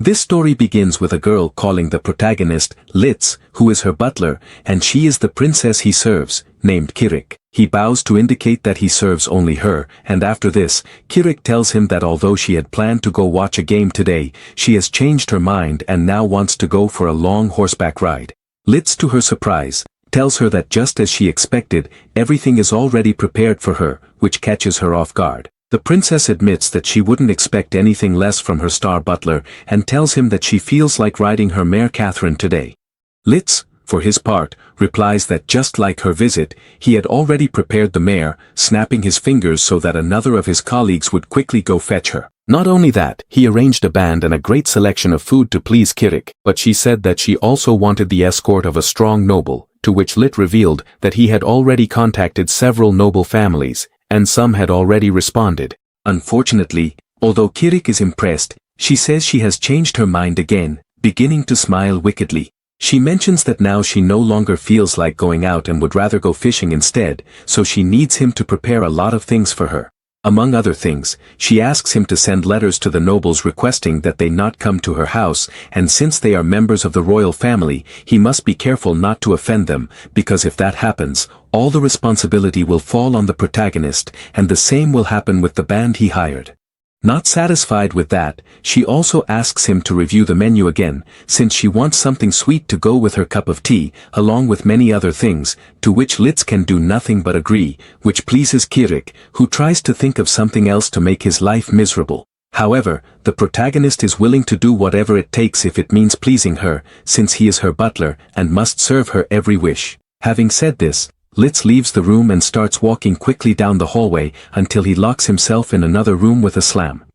This story begins with a girl calling the protagonist Litz, who is her butler, and she is the princess he serves, named Kirik. He bows to indicate that he serves only her, and after this, Kirik tells him that although she had planned to go watch a game today, she has changed her mind and now wants to go for a long horseback ride. Litz, to her surprise, tells her that just as she expected, everything is already prepared for her, which catches her off guard. The princess admits that she wouldn't expect anything less from her star butler and tells him that she feels like riding her mare Catherine today. Litz, for his part, replies that just like her visit, he had already prepared the mare, snapping his fingers so that another of his colleagues would quickly go fetch her. Not only that, he arranged a band and a great selection of food to please Kirik, but she said that she also wanted the escort of a strong noble, to which Lit revealed that he had already contacted several noble families, and some had already responded. Unfortunately, although Kirik is impressed, she says she has changed her mind again, beginning to smile wickedly. She mentions that now she no longer feels like going out and would rather go fishing instead, so she needs him to prepare a lot of things for her. Among other things, she asks him to send letters to the nobles requesting that they not come to her house, and since they are members of the royal family, he must be careful not to offend them, because if that happens, all the responsibility will fall on the protagonist, and the same will happen with the band he hired. Not satisfied with that, she also asks him to review the menu again, since she wants something sweet to go with her cup of tea, along with many other things, to which Litz can do nothing but agree, which pleases Kirik, who tries to think of something else to make his life miserable. However, the protagonist is willing to do whatever it takes if it means pleasing her, since he is her butler and must serve her every wish. Having said this, Litz leaves the room and starts walking quickly down the hallway until he locks himself in another room with a slam.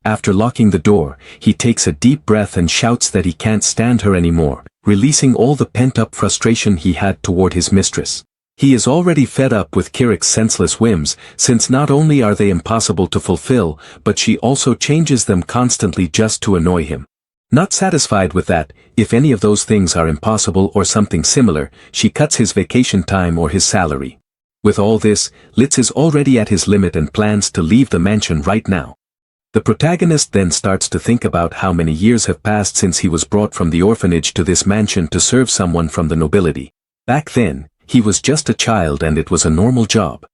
After locking the door, he takes a deep breath and shouts that he can't stand her anymore, releasing all the pent-up frustration he had toward his mistress. He is already fed up with Kirik's senseless whims, since not only are they impossible to fulfill, but she also changes them constantly just to annoy him. Not satisfied with that, if any of those things are impossible or something similar, she cuts his vacation time or his salary. With all this, Litz is already at his limit and plans to leave the mansion right now. The protagonist then starts to think about how many years have passed since he was brought from the orphanage to this mansion to serve someone from the nobility. Back then, he was just a child and it was a normal job.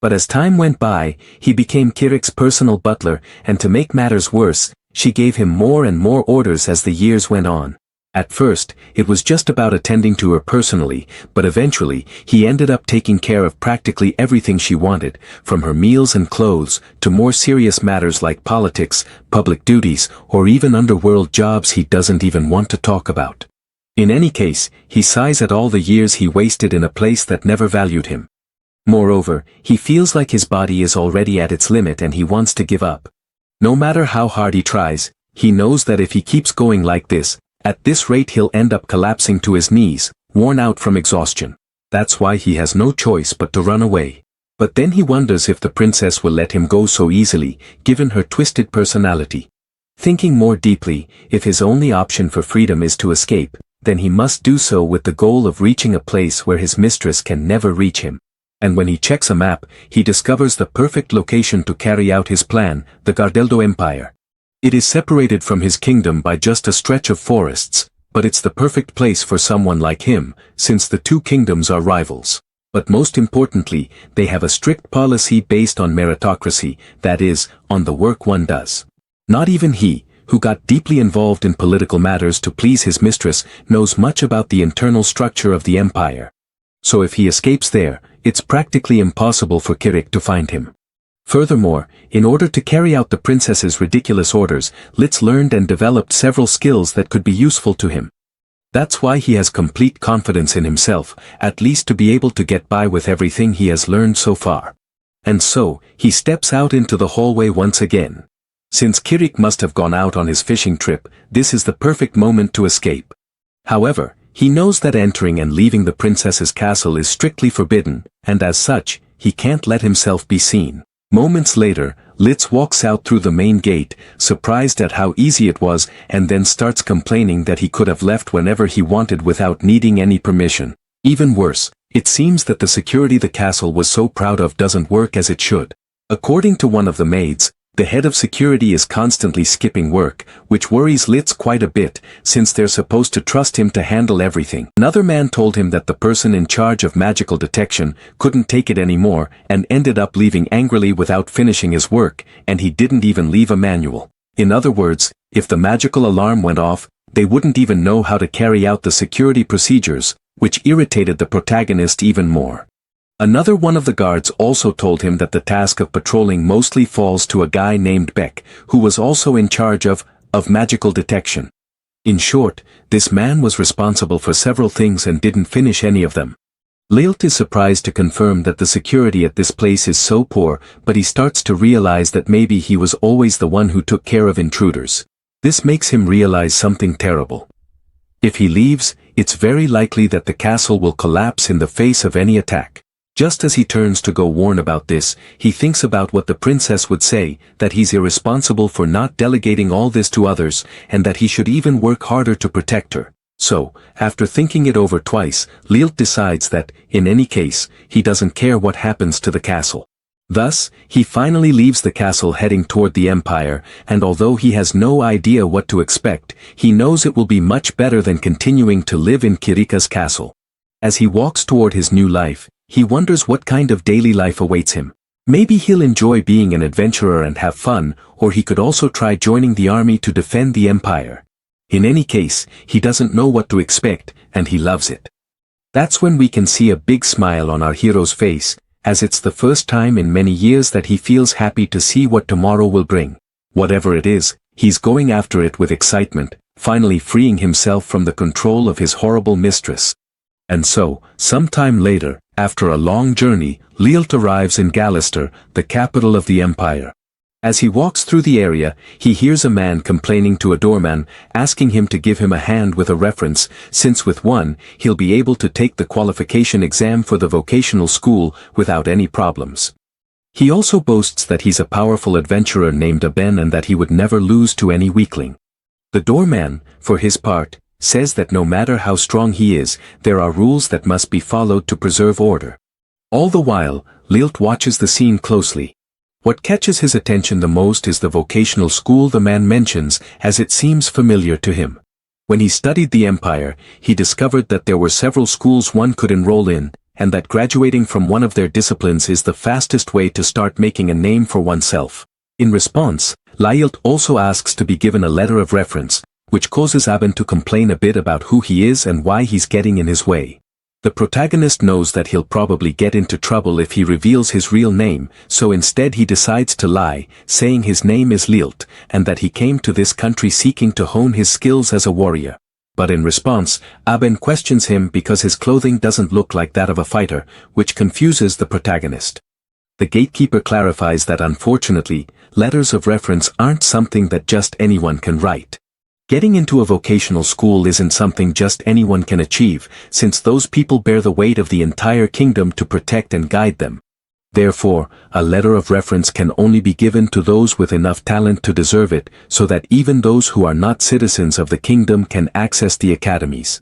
But as time went by, he became Kirik's personal butler, and to make matters worse, she gave him more and more orders as the years went on. At first, it was just about attending to her personally, but eventually, he ended up taking care of practically everything she wanted, from her meals and clothes, to more serious matters like politics, public duties, or even underworld jobs he doesn't even want to talk about. In any case, he sighs at all the years he wasted in a place that never valued him. Moreover, he feels like his body is already at its limit and he wants to give up. No matter how hard he tries, he knows that if he keeps going like this, at this rate he'll end up collapsing to his knees, worn out from exhaustion. That's why he has no choice but to run away. But then he wonders if the princess will let him go so easily, given her twisted personality. Thinking more deeply, if his only option for freedom is to escape, then he must do so with the goal of reaching a place where his mistress can never reach him. And when he checks a map, he discovers the perfect location to carry out his plan, the Gardeldo Empire. It is separated from his kingdom by just a stretch of forests, but it's the perfect place for someone like him, since the two kingdoms are rivals. But most importantly, they have a strict policy based on meritocracy, that is, on the work one does. Not even he, who got deeply involved in political matters to please his mistress, knows much about the internal structure of the empire. So if he escapes there, it's practically impossible for Kirik to find him. Furthermore, in order to carry out the princess's ridiculous orders, Litz learned and developed several skills that could be useful to him. That's why he has complete confidence in himself, at least to be able to get by with everything he has learned so far. And so, he steps out into the hallway once again. Since Kirik must have gone out on his fishing trip, this is the perfect moment to escape. However, he knows that entering and leaving the princess's castle is strictly forbidden, and as such, he can't let himself be seen. Moments later, Litz walks out through the main gate, surprised at how easy it was, and then starts complaining that he could have left whenever he wanted without needing any permission. Even worse, it seems that the security the castle was so proud of doesn't work as it should. According to one of the maids, The head of security is constantly skipping work, which worries Litz quite a bit, since they're supposed to trust him to handle everything. Another man told him that the person in charge of magical detection couldn't take it anymore and ended up leaving angrily without finishing his work, and he didn't even leave a manual. In other words, if the magical alarm went off, they wouldn't even know how to carry out the security procedures, which irritated the protagonist even more. Another one of the guards also told him that the task of patrolling mostly falls to a guy named Beck, who was also in charge of magical detection. In short, this man was responsible for several things and didn't finish any of them. Lilt is surprised to confirm that the security at this place is so poor, but he starts to realize that maybe he was always the one who took care of intruders. This makes him realize something terrible. If he leaves, it's very likely that the castle will collapse in the face of any attack. Just as he turns to go warn about this, he thinks about what the princess would say, that he's irresponsible for not delegating all this to others, and that he should even work harder to protect her. So, after thinking it over twice, Lilt decides that, in any case, he doesn't care what happens to the castle. Thus, he finally leaves the castle heading toward the Empire, and although he has no idea what to expect, he knows it will be much better than continuing to live in Kirika's castle. As he walks toward his new life, he wonders what kind of daily life awaits him. Maybe he'll enjoy being an adventurer and have fun, or he could also try joining the army to defend the empire. In any case, he doesn't know what to expect, and he loves it. That's when we can see a big smile on our hero's face, as it's the first time in many years that he feels happy to see what tomorrow will bring. Whatever it is, he's going after it with excitement, finally freeing himself from the control of his horrible mistress. And so, sometime later, after a long journey, Lilt arrives in Gallister, the capital of the empire. As he walks through the area, he hears a man complaining to a doorman, asking him to give him a hand with a reference, since with one, he'll be able to take the qualification exam for the vocational school without any problems. He also boasts that he's a powerful adventurer named Aben and that he would never lose to any weakling. The doorman, for his part, says that no matter how strong he is, there are rules that must be followed to preserve order. All the while, Lilt watches the scene closely. What catches his attention the most is the vocational school the man mentions, as it seems familiar to him. When he studied the Empire, he discovered that there were several schools one could enroll in, and that graduating from one of their disciplines is the fastest way to start making a name for oneself. In response, Lilt also asks to be given a letter of reference, which causes Aben to complain a bit about who he is and why he's getting in his way. The protagonist knows that he'll probably get into trouble if he reveals his real name, so instead he decides to lie, saying his name is Lilt, and that he came to this country seeking to hone his skills as a warrior. But in response, Aben questions him because his clothing doesn't look like that of a fighter, which confuses the protagonist. The gatekeeper clarifies that unfortunately, letters of reference aren't something that just anyone can write. Getting into a vocational school isn't something just anyone can achieve, since those people bear the weight of the entire kingdom to protect and guide them. Therefore, a letter of reference can only be given to those with enough talent to deserve it, so that even those who are not citizens of the kingdom can access the academies.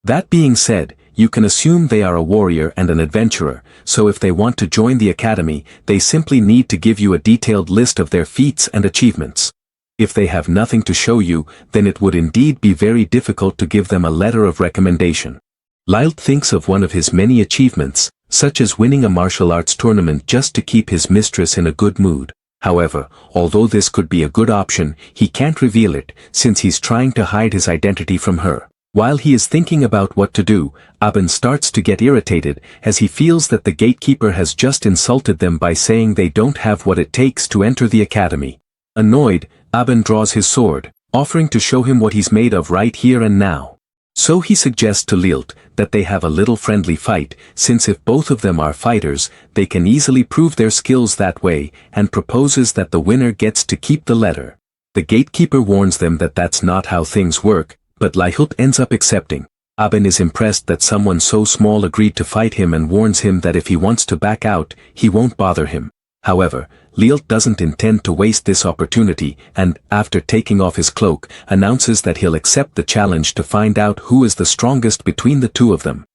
That being said, you can assume they are a warrior and an adventurer, so if they want to join the academy, they simply need to give you a detailed list of their feats and achievements. If they have nothing to show you, then it would indeed be very difficult to give them a letter of recommendation. Lilt thinks of one of his many achievements, such as winning a martial arts tournament just to keep his mistress in a good mood. However, although this could be a good option, he can't reveal it, since he's trying to hide his identity from her. While he is thinking about what to do, Aben starts to get irritated, as he feels that the gatekeeper has just insulted them by saying they don't have what it takes to enter the academy. Annoyed, Aben draws his sword, offering to show him what he's made of right here and now. So he suggests to Lilt that they have a little friendly fight, since if both of them are fighters, they can easily prove their skills that way, and proposes that the winner gets to keep the letter. The gatekeeper warns them that that's not how things work, but Lilt ends up accepting. Aben is impressed that someone so small agreed to fight him and warns him that if he wants to back out, he won't bother him. However, Lilt doesn't intend to waste this opportunity and, after taking off his cloak, announces that he'll accept the challenge to find out who is the strongest between the two of them.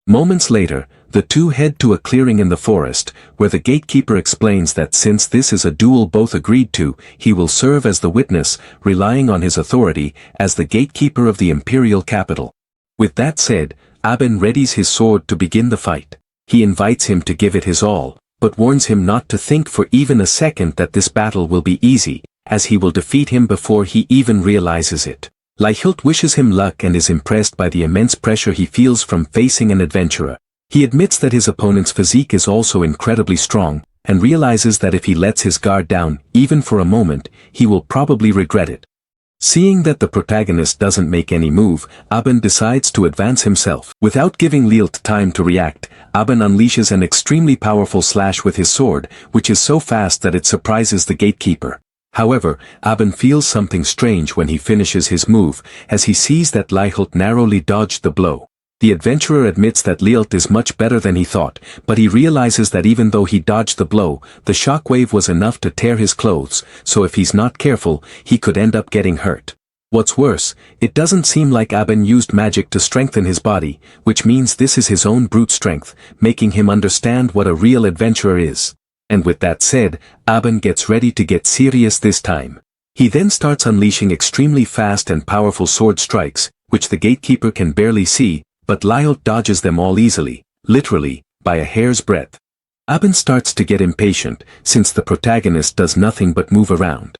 Moments later, The two head to a clearing in the forest, where the gatekeeper explains that since this is a duel both agreed to, he will serve as the witness, relying on his authority as the gatekeeper of the imperial capital. With that said, Aben readies his sword to begin the fight. He invites him to give it his all, but warns him not to think for even a second that this battle will be easy, as he will defeat him before he even realizes it. Yahello wishes him luck and is impressed by the immense pressure he feels from facing an adventurer. He admits that his opponent's physique is also incredibly strong, and realizes that if he lets his guard down, even for a moment, he will probably regret it. Seeing that the protagonist doesn't make any move, Aben decides to advance himself. Without giving Lilt time to react, Aben unleashes an extremely powerful slash with his sword, which is so fast that it surprises the gatekeeper. However, Aben feels something strange when he finishes his move, as he sees that Yahello narrowly dodged the blow. The adventurer admits that Lilt is much better than he thought, but he realizes that even though he dodged the blow, the shockwave was enough to tear his clothes, so if he's not careful, he could end up getting hurt. What's worse, it doesn't seem like Aben used magic to strengthen his body, which means this is his own brute strength, making him understand what a real adventurer is. And with that said, Aben gets ready to get serious this time. He then starts unleashing extremely fast and powerful sword strikes, which the gatekeeper can barely see, but Yahello dodges them all easily, literally, by a hair's breadth. Aben starts to get impatient, since the protagonist does nothing but move around.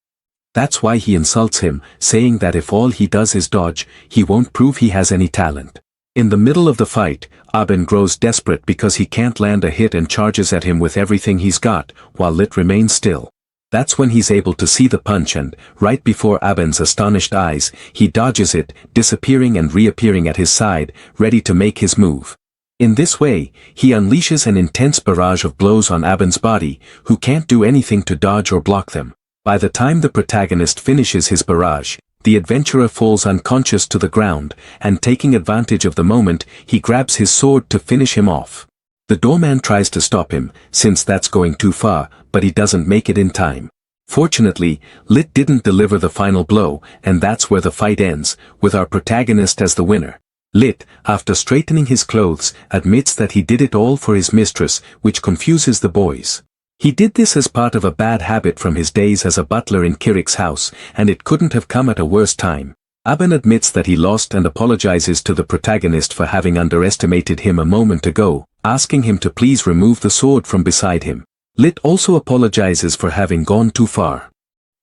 That's why he insults him, saying that if all he does is dodge, he won't prove he has any talent. In the middle of the fight, Aben grows desperate because he can't land a hit and charges at him with everything he's got, while Lit remains still. That's when he's able to see the punch and, right before Aben's astonished eyes, he dodges it, disappearing and reappearing at his side, ready to make his move. In this way, he unleashes an intense barrage of blows on Aben's body, who can't do anything to dodge or block them. By the time the protagonist finishes his barrage, the adventurer falls unconscious to the ground, and taking advantage of the moment, he grabs his sword to finish him off. The doorman tries to stop him, since that's going too far, but he doesn't make it in time. Fortunately, Lit didn't deliver the final blow, and that's where the fight ends, with our protagonist as the winner. Lit, after straightening his clothes, admits that he did it all for his mistress, which confuses the boys. He did this as part of a bad habit from his days as a butler in Kirik's house, and it couldn't have come at a worse time. Aben admits that he lost and apologizes to the protagonist for having underestimated him a moment ago, asking him to please remove the sword from beside him. Lit also apologizes for having gone too far.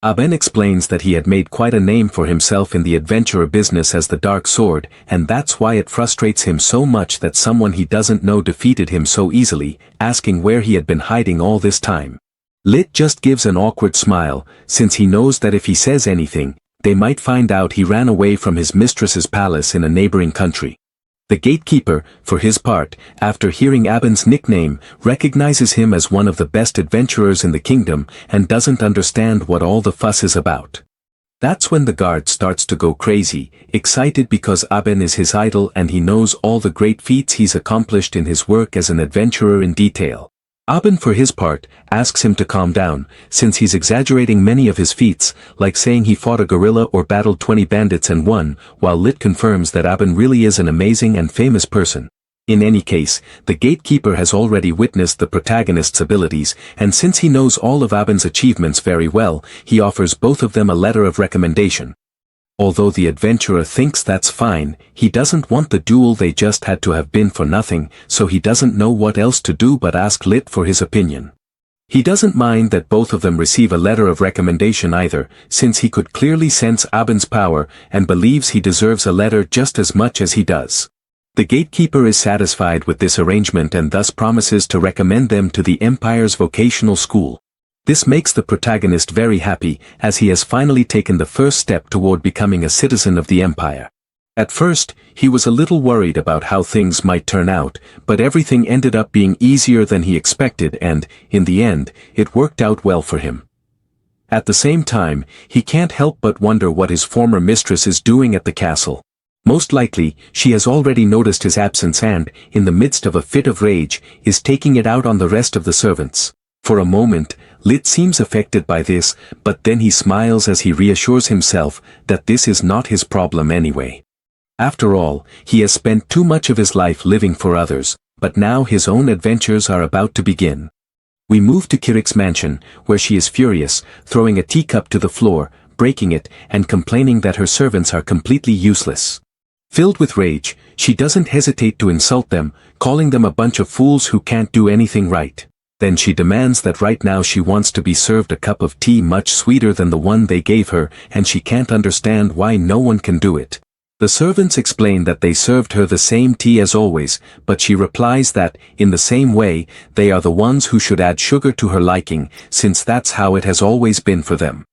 Aben explains that he had made quite a name for himself in the adventurer business as the Dark Sword, and that's why it frustrates him so much that someone he doesn't know defeated him so easily, asking where he had been hiding all this time. Lit just gives an awkward smile, since he knows that if he says anything, they might find out he ran away from his mistress's palace in a neighboring country. The gatekeeper, for his part, after hearing Aben's nickname, recognizes him as one of the best adventurers in the kingdom and doesn't understand what all the fuss is about. That's when the guard starts to go crazy, excited because Aben is his idol and he knows all the great feats he's accomplished in his work as an adventurer in detail. Aben for his part, asks him to calm down, since he's exaggerating many of his feats, like saying he fought a gorilla or battled 20 bandits and won, while Lit confirms that Aben really is an amazing and famous person. In any case, the gatekeeper has already witnessed the protagonist's abilities, and since he knows all of Aben's achievements very well, he offers both of them a letter of recommendation. Although the adventurer thinks that's fine, he doesn't want the duel. They just had to have been for nothing, so he doesn't know what else to do but ask Lit for his opinion. He doesn't mind that both of them receive a letter of recommendation either, since he could clearly sense Aben's power and believes he deserves a letter just as much as he does. The gatekeeper is satisfied with this arrangement and thus promises to recommend them to the Empire's vocational school. This makes the protagonist very happy, as he has finally taken the first step toward becoming a citizen of the Empire. At first, he was a little worried about how things might turn out, but everything ended up being easier than he expected and, in the end, it worked out well for him. At the same time, he can't help but wonder what his former mistress is doing at the castle. Most likely, she has already noticed his absence and, in the midst of a fit of rage, is taking it out on the rest of the servants. For a moment, Lit seems affected by this, but then he smiles as he reassures himself that this is not his problem anyway. After all, he has spent too much of his life living for others, But now his own adventures are about to begin. We move to Kirik's mansion, where she is furious, throwing a teacup to the floor, breaking it, and complaining that her servants are completely useless. Filled with rage, she doesn't hesitate to insult them, calling them a bunch of fools who can't do anything right. Then she demands that right now she wants to be served a cup of tea much sweeter than the one they gave her, and she can't understand why no one can do it. The servants explain that they served her the same tea as always, but she replies that, in the same way, they are the ones who should add sugar to her liking, since that's how it has always been for them.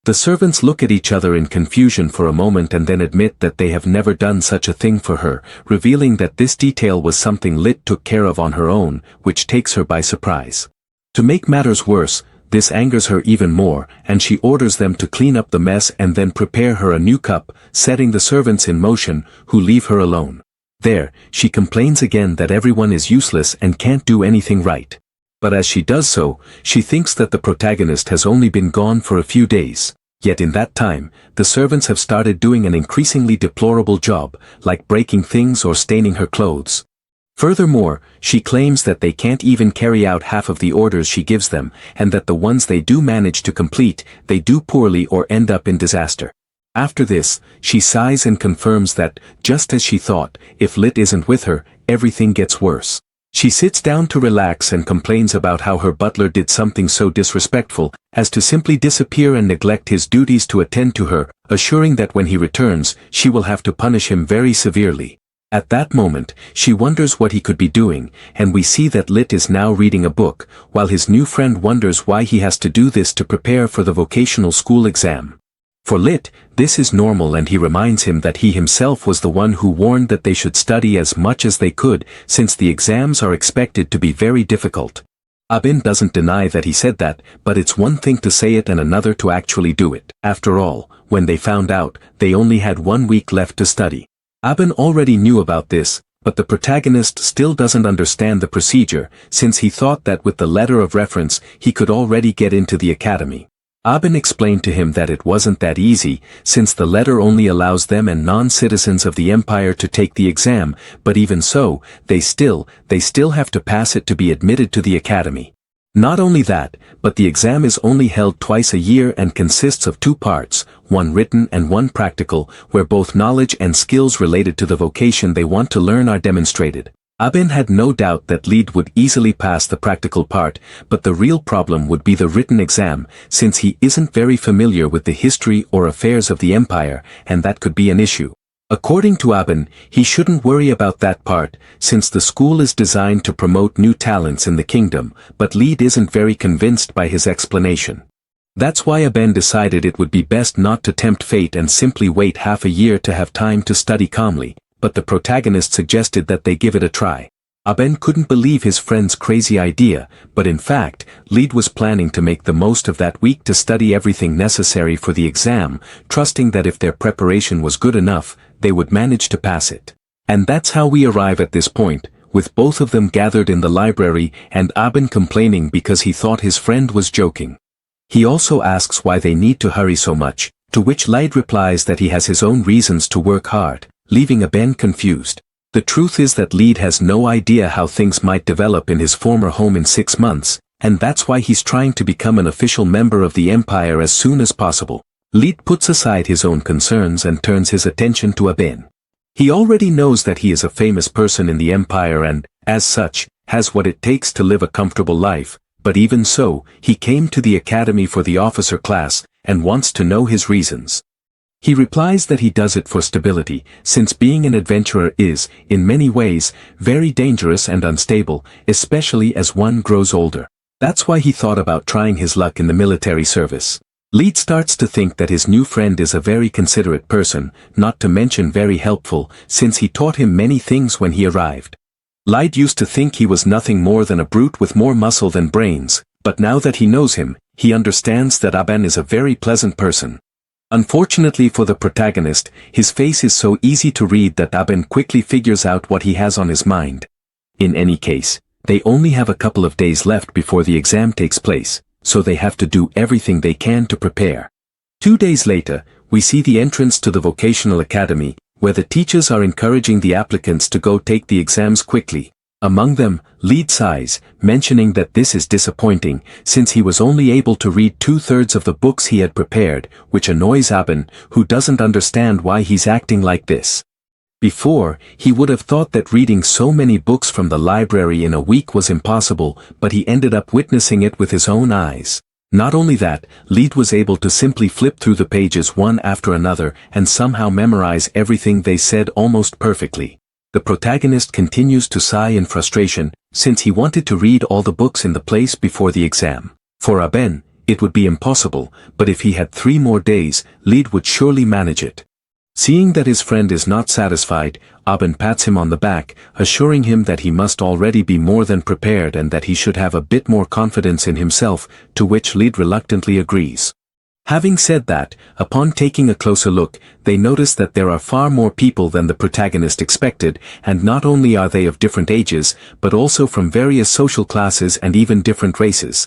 The servants look at each other in confusion for a moment and then admit that they have never done such a thing for her, revealing that this detail was something Lit took care of on her own, which takes her by surprise. To make matters worse, this angers her even more, and she orders them to clean up the mess and then prepare her a new cup, setting the servants in motion, who leave her alone. There, she complains again that everyone is useless and can't do anything right. But as she does so, she thinks that the protagonist has only been gone for a few days. Yet in that time, the servants have started doing an increasingly deplorable job, like breaking things or staining her clothes. Furthermore, she claims that they can't even carry out half of the orders she gives them, and that the ones they do manage to complete, they do poorly or end up in disaster. After this, she sighs and confirms that, just as she thought, if Lit isn't with her, everything gets worse. She sits down to relax and complains about how her butler did something so disrespectful as to simply disappear and neglect his duties to attend to her, assuring that when he returns, she will have to punish him very severely. At that moment, she wonders what he could be doing, and we see that Lit is now reading a book, while his new friend wonders why he has to do this to prepare for the vocational school exam. For Lit, this is normal, and he reminds him that he himself was the one who warned that they should study as much as they could, since the exams are expected to be very difficult. Abin doesn't deny that he said that, but it's one thing to say it and another to actually do it. After all, when they found out, they only had 1 week left to study. Abin already knew about this, but the protagonist still doesn't understand the procedure, since he thought that with the letter of reference, he could already get into the academy. Abin explained to him that it wasn't that easy, since the letter only allows them and non-citizens of the empire to take the exam, but even so, they still have to pass it to be admitted to the academy. Not only that, but the exam is only held twice a year and consists of 2 parts, one written and one practical, where both knowledge and skills related to the vocation they want to learn are demonstrated. Abin had no doubt that Lead would easily pass the practical part, but the real problem would be the written exam, since he isn't very familiar with the history or affairs of the empire, and that could be an issue. According to Abin, he shouldn't worry about that part, since the school is designed to promote new talents in the kingdom, but Lead isn't very convinced by his explanation. That's why Abin decided it would be best not to tempt fate and simply wait half a year to have time to study calmly, but the protagonist suggested that they give it a try. Abin couldn't believe his friend's crazy idea, but in fact, Lead was planning to make the most of that week to study everything necessary for the exam, trusting that if their preparation was good enough, they would manage to pass it. And that's how we arrive at this point, with both of them gathered in the library and Abin complaining because he thought his friend was joking. He also asks why they need to hurry so much, to which Lead replies that he has his own reasons to work hard, leaving Abin confused. The truth is that Lead has no idea how things might develop in his former home in 6 months, and that's why he's trying to become an official member of the empire as soon as possible. Lead puts aside his own concerns and turns his attention to Abin. He already knows that he is a famous person in the empire and, as such, has what it takes to live a comfortable life, but even so, he came to the academy for the officer class, and wants to know his reasons. He replies that he does it for stability, since being an adventurer is, in many ways, very dangerous and unstable, especially as one grows older. That's why he thought about trying his luck in the military service. Lead starts to think that his new friend is a very considerate person, not to mention very helpful, since he taught him many things when he arrived. Lead used to think he was nothing more than a brute with more muscle than brains, but now that he knows him, he understands that Abin is a very pleasant person. Unfortunately for the protagonist, his face is so easy to read that Abin quickly figures out what he has on his mind. In any case, they only have a couple of days left before the exam takes place, so they have to do everything they can to prepare. 2 days later, we see the entrance to the vocational academy, where the teachers are encouraging the applicants to go take the exams quickly. Among them, Lead sighs, mentioning that this is disappointing, since he was only able to read 2/3 of the books he had prepared, which annoys Aben, who doesn't understand why he's acting like this. Before, he would have thought that reading so many books from the library in a week was impossible, but he ended up witnessing it with his own eyes. Not only that, Lead was able to simply flip through the pages one after another and somehow memorize everything they said almost perfectly. The protagonist continues to sigh in frustration, since he wanted to read all the books in the place before the exam. For Aben, it would be impossible, but if he had 3 more days, Lead would surely manage it. Seeing that his friend is not satisfied, Aben pats him on the back, assuring him that he must already be more than prepared and that he should have a bit more confidence in himself, to which Lead reluctantly agrees. Having said that, upon taking a closer look, they notice that there are far more people than the protagonist expected, and not only are they of different ages, but also from various social classes and even different races.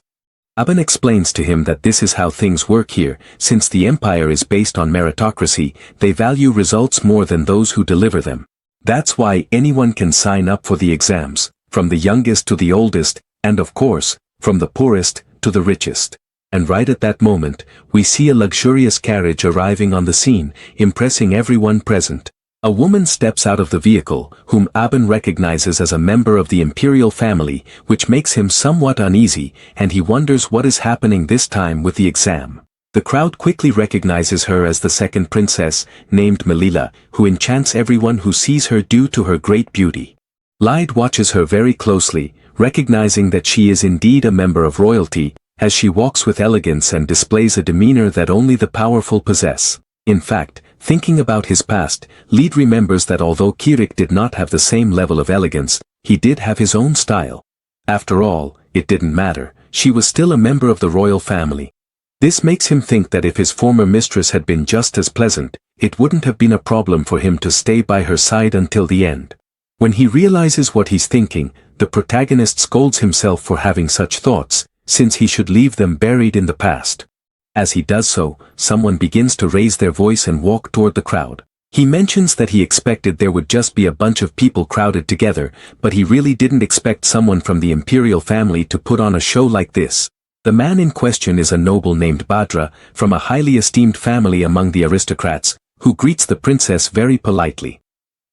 Aben explains to him that this is how things work here, since the empire is based on meritocracy, they value results more than those who deliver them. That's why anyone can sign up for the exams, from the youngest to the oldest, and of course, from the poorest to the richest. And right at that moment, we see a luxurious carriage arriving on the scene, impressing everyone present. A woman steps out of the vehicle, whom Aben recognizes as a member of the imperial family, which makes him somewhat uneasy, and he wonders what is happening this time with the exam. The crowd quickly recognizes her as the second princess, named Melila, who enchants everyone who sees her due to her great beauty. Lead watches her very closely, recognizing that she is indeed a member of royalty, as she walks with elegance and displays a demeanor that only the powerful possess. In fact, thinking about his past, Lead remembers that although Kirik did not have the same level of elegance, he did have his own style. After all, it didn't matter, she was still a member of the royal family. This makes him think that if his former mistress had been just as pleasant, it wouldn't have been a problem for him to stay by her side until the end. When he realizes what he's thinking, the protagonist scolds himself for having such thoughts, since he should leave them buried in the past. As he does so, someone begins to raise their voice and walk toward the crowd. He mentions that he expected there would just be a bunch of people crowded together, but he really didn't expect someone from the imperial family to put on a show like this. The man in question is a noble named Badra, from a highly esteemed family among the aristocrats, who greets the princess very politely.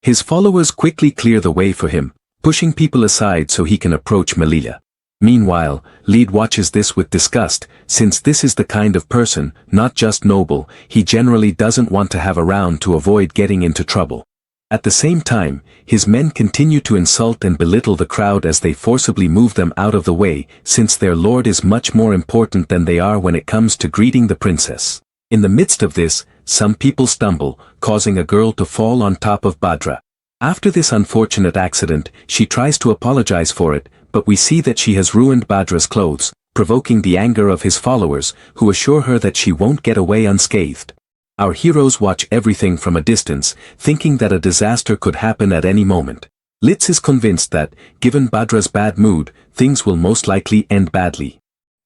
His followers quickly clear the way for him, pushing people aside so he can approach Melila. Meanwhile, Lead watches this with disgust, since this is the kind of person, not just noble, he generally doesn't want to have around to avoid getting into trouble. At the same time, his men continue to insult and belittle the crowd as they forcibly move them out of the way, since their lord is much more important than they are when it comes to greeting the princess. In the midst of this, some people stumble, causing a girl to fall on top of Badra. After this unfortunate accident, she tries to apologize for it, but we see that she has ruined Badra's clothes, provoking the anger of his followers, who assure her that she won't get away unscathed. Our heroes watch everything from a distance, thinking that a disaster could happen at any moment. Litz is convinced that, given Badra's bad mood, things will most likely end badly.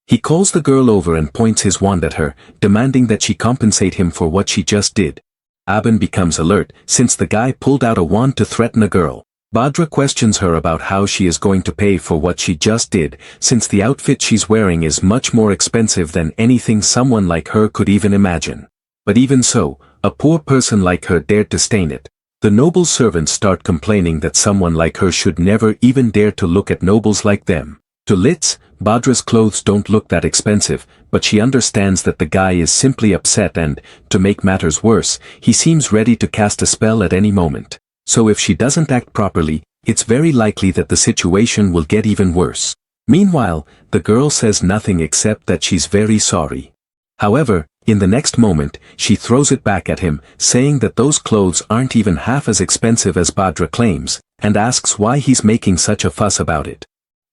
He calls the girl over and points his wand at her, demanding that she compensate him for what she just did. Aben becomes alert, since the guy pulled out a wand to threaten a girl. Badra questions her about how she is going to pay for what she just did, since the outfit she's wearing is much more expensive than anything someone like her could even imagine. But even so, a poor person like her dared to stain it. The noble servants start complaining that someone like her should never even dare to look at nobles like them. To Litz, Badra's clothes don't look that expensive, but she understands that the guy is simply upset and, to make matters worse, he seems ready to cast a spell at any moment. So if she doesn't act properly, it's very likely that the situation will get even worse. Meanwhile, the girl says nothing except that she's very sorry. However, in the next moment, she throws it back at him, saying that those clothes aren't even half as expensive as Badra claims, and asks why he's making such a fuss about it.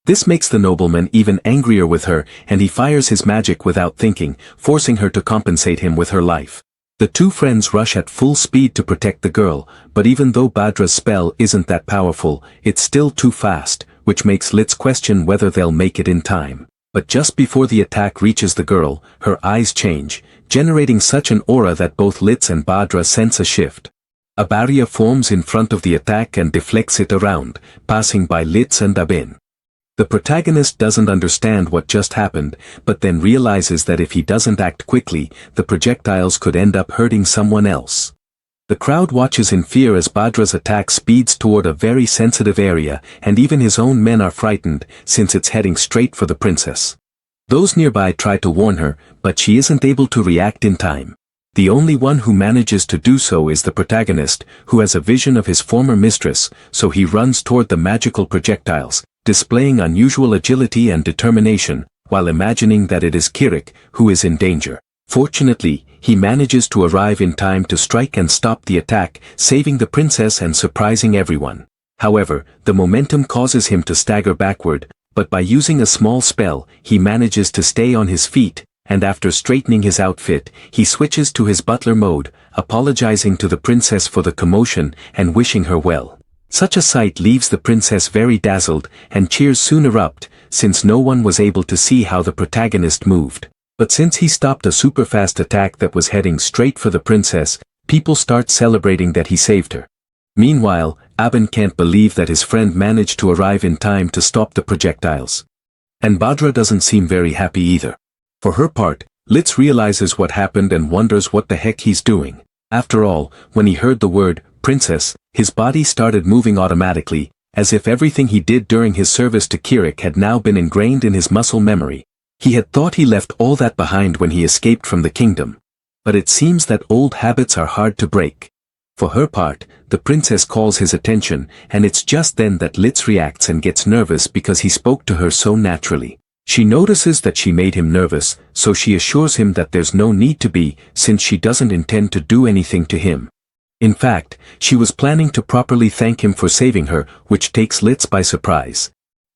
This makes the nobleman even angrier with her, and he fires his magic without thinking, forcing her to compensate him with her life. The two friends rush at full speed to protect the girl, but even though Badra's spell isn't that powerful, it's still too fast, which makes Litz question whether they'll make it in time. But just before the attack reaches the girl, her eyes change, generating such an aura that both Litz and Badra sense a shift. A barrier forms in front of the attack and deflects it around, passing by Litz and Aben. The protagonist doesn't understand what just happened, but then realizes that if he doesn't act quickly, the projectiles could end up hurting someone else. The crowd watches in fear as Badra's attack speeds toward a very sensitive area, and even his own men are frightened, since it's heading straight for the princess. Those nearby try to warn her, but she isn't able to react in time. The only one who manages to do so is the protagonist, who has a vision of his former mistress, so he runs toward the magical projectiles, displaying unusual agility and determination, while imagining that it is Kirik who is in danger. Fortunately, he manages to arrive in time to strike and stop the attack, saving the princess and surprising everyone. However, the momentum causes him to stagger backward, but by using a small spell, he manages to stay on his feet, and after straightening his outfit, he switches to his butler mode, apologizing to the princess for the commotion and wishing her well. Such a sight leaves the princess very dazzled, and cheers soon erupt, since no one was able to see how the protagonist moved. But since he stopped a super-fast attack that was heading straight for the princess, people start celebrating that he saved her. Meanwhile, Aben can't believe that his friend managed to arrive in time to stop the projectiles. And Badra doesn't seem very happy either. For her part, Litz realizes what happened and wonders what the heck he's doing. After all, when he heard the word, princess, his body started moving automatically, as if everything he did during his service to Kirik had now been ingrained in his muscle memory. He had thought he left all that behind when he escaped from the kingdom. But it seems that old habits are hard to break. For her part, the princess calls his attention, and it's just then that Litz reacts and gets nervous because he spoke to her so naturally. She notices that she made him nervous, so she assures him that there's no need to be, since she doesn't intend to do anything to him. In fact, she was planning to properly thank him for saving her, which takes Litz by surprise.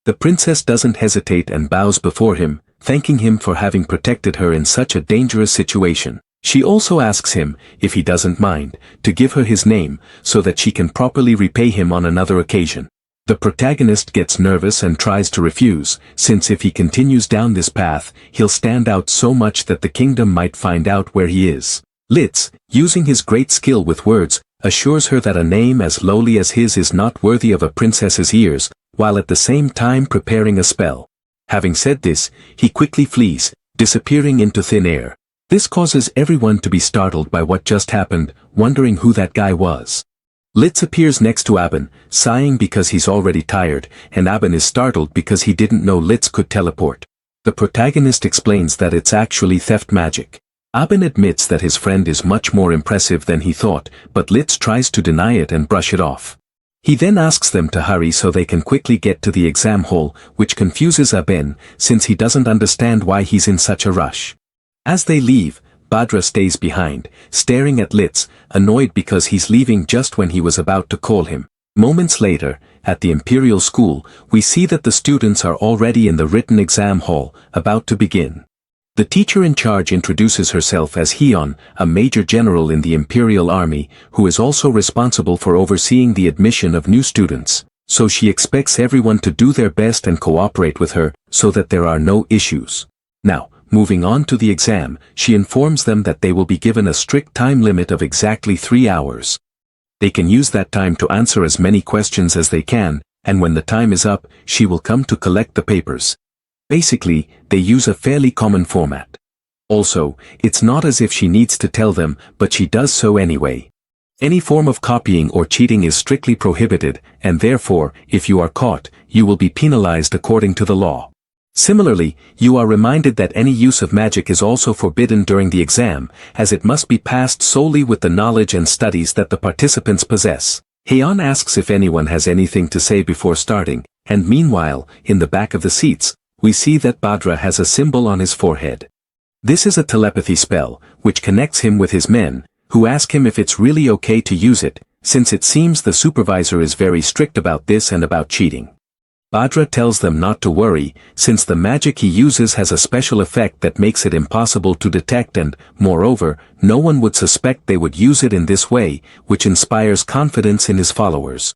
The princess doesn't hesitate and bows before him, thanking him for having protected her in such a dangerous situation. She also asks him, if he doesn't mind, to give her his name, so that she can properly repay him on another occasion. The protagonist gets nervous and tries to refuse, since if he continues down this path, he'll stand out so much that the kingdom might find out where he is. Litz, using his great skill with words, assures her that a name as lowly as his is not worthy of a princess's ears, while at the same time preparing a spell. Having said this, he quickly flees, disappearing into thin air. This causes everyone to be startled by what just happened, wondering who that guy was. Litz appears next to Aben, sighing because he's already tired, and Aben is startled because he didn't know Litz could teleport. The protagonist explains that it's actually theft magic. Aben admits that his friend is much more impressive than he thought, but Litz tries to deny it and brush it off. He then asks them to hurry so they can quickly get to the exam hall, which confuses Aben, since he doesn't understand why he's in such a rush. As they leave, Badra stays behind, staring at Litz, annoyed because he's leaving just when he was about to call him. Moments later, at the Imperial School, we see that the students are already in the written exam hall, about to begin. The teacher in charge introduces herself as Heon, a major general in the Imperial Army, who is also responsible for overseeing the admission of new students, so she expects everyone to do their best and cooperate with her, so that there are no issues. Now, moving on to the exam, she informs them that they will be given a strict time limit of exactly 3 hours. They can use that time to answer as many questions as they can, and when the time is up, she will come to collect the papers. Basically, they use a fairly common format. Also, it's not as if she needs to tell them, but she does so anyway. Any form of copying or cheating is strictly prohibited, and therefore, if you are caught, you will be penalized according to the law. Similarly, you are reminded that any use of magic is also forbidden during the exam, as it must be passed solely with the knowledge and studies that the participants possess. Heian asks if anyone has anything to say before starting, and meanwhile, in the back of the seats, we see that Badra has a symbol on his forehead. This is a telepathy spell, which connects him with his men, who ask him if it's really okay to use it, since it seems the supervisor is very strict about this and about cheating. Badra tells them not to worry, since the magic he uses has a special effect that makes it impossible to detect and, moreover, no one would suspect they would use it in this way, which inspires confidence in his followers.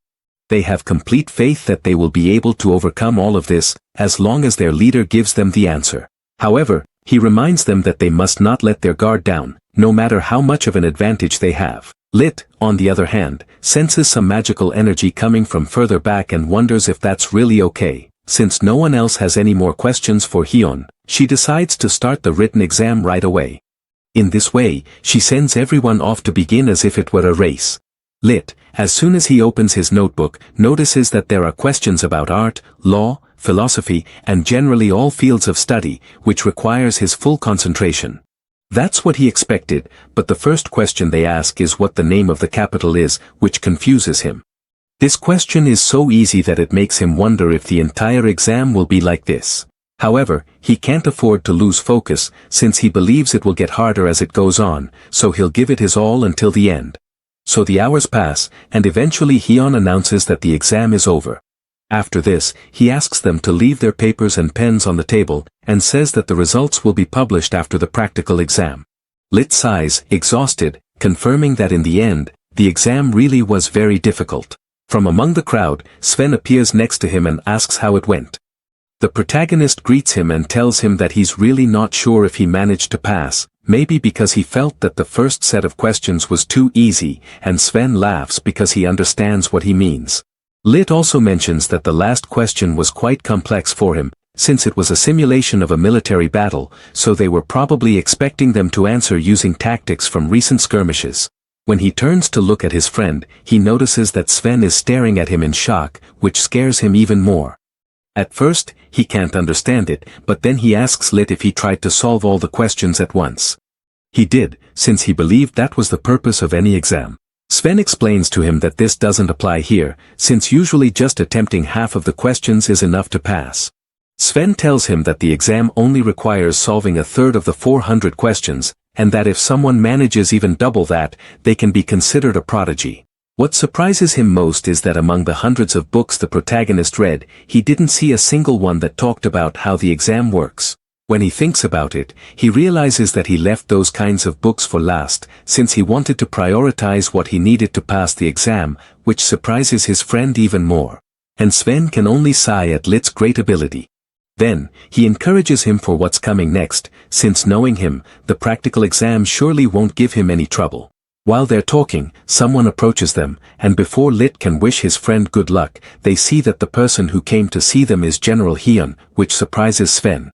They have complete faith that they will be able to overcome all of this, as long as their leader gives them the answer. However, He reminds them that they must not let their guard down, no matter how much of an advantage they have. Lit, on the other hand, senses some magical energy coming from further back and wonders if that's really okay. Since no one else has any more questions for Hyun, she decides to start the written exam right away. In this way, she sends everyone off to begin as if it were a race. Lit, as soon as he opens his notebook, notices that there are questions about art, law, philosophy, and generally all fields of study, which requires his full concentration. That's what he expected, but the first question they ask is what the name of the capital is, which confuses him. This question is so easy that it makes him wonder if the entire exam will be like this. However, he can't afford to lose focus, since he believes it will get harder as it goes on, so he'll give it his all until the end. So the hours pass, and eventually Hyun announces that the exam is over. After this, he asks them to leave their papers and pens on the table, and says that the results will be published after the practical exam. Lit sighs, exhausted, confirming that in the end, the exam really was very difficult. From among the crowd, Sven appears next to him and asks how it went. The protagonist greets him and tells him that he's really not sure if he managed to pass, maybe because he felt that the first set of questions was too easy, and Sven laughs because he understands what he means. Lit also mentions that the last question was quite complex for him, since it was a simulation of a military battle, so they were probably expecting them to answer using tactics from recent skirmishes. When he turns to look at his friend, he notices that Sven is staring at him in shock, which scares him even more. At first, he can't understand it, but then he asks Lit if he tried to solve all the questions at once. He did, since he believed that was the purpose of any exam. Sven explains to him that this doesn't apply here, since usually just attempting half of the questions is enough to pass. Sven tells him that the exam only requires solving a third of the 400 questions, and that if someone manages even double that, they can be considered a prodigy. What surprises him most is that among the hundreds of books the protagonist read, he didn't see a single one that talked about how the exam works. When he thinks about it, he realizes that he left those kinds of books for last, since he wanted to prioritize what he needed to pass the exam, which surprises his friend even more. And Sven can only sigh at Lit's great ability. Then, he encourages him for what's coming next, since knowing him, the practical exam surely won't give him any trouble. While they're talking, someone approaches them, and before Lit can wish his friend good luck, they see that the person who came to see them is General Hyun, which surprises Sven.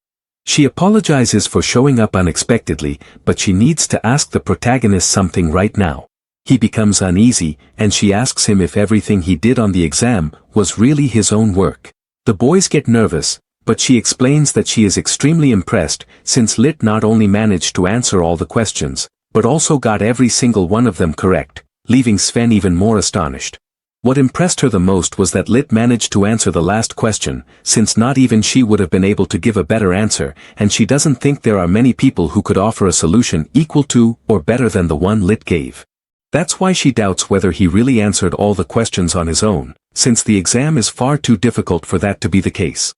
She apologizes for showing up unexpectedly, but she needs to ask the protagonist something right now. He becomes uneasy, and she asks him if everything he did on the exam was really his own work. The boys get nervous, but she explains that she is extremely impressed, since Lit not only managed to answer all the questions, but also got every single one of them correct, leaving Sven even more astonished. What impressed her the most was that Lit managed to answer the last question, since not even she would have been able to give a better answer, and she doesn't think there are many people who could offer a solution equal to or better than the one Lit gave. That's why she doubts whether he really answered all the questions on his own, since the exam is far too difficult for that to be the case.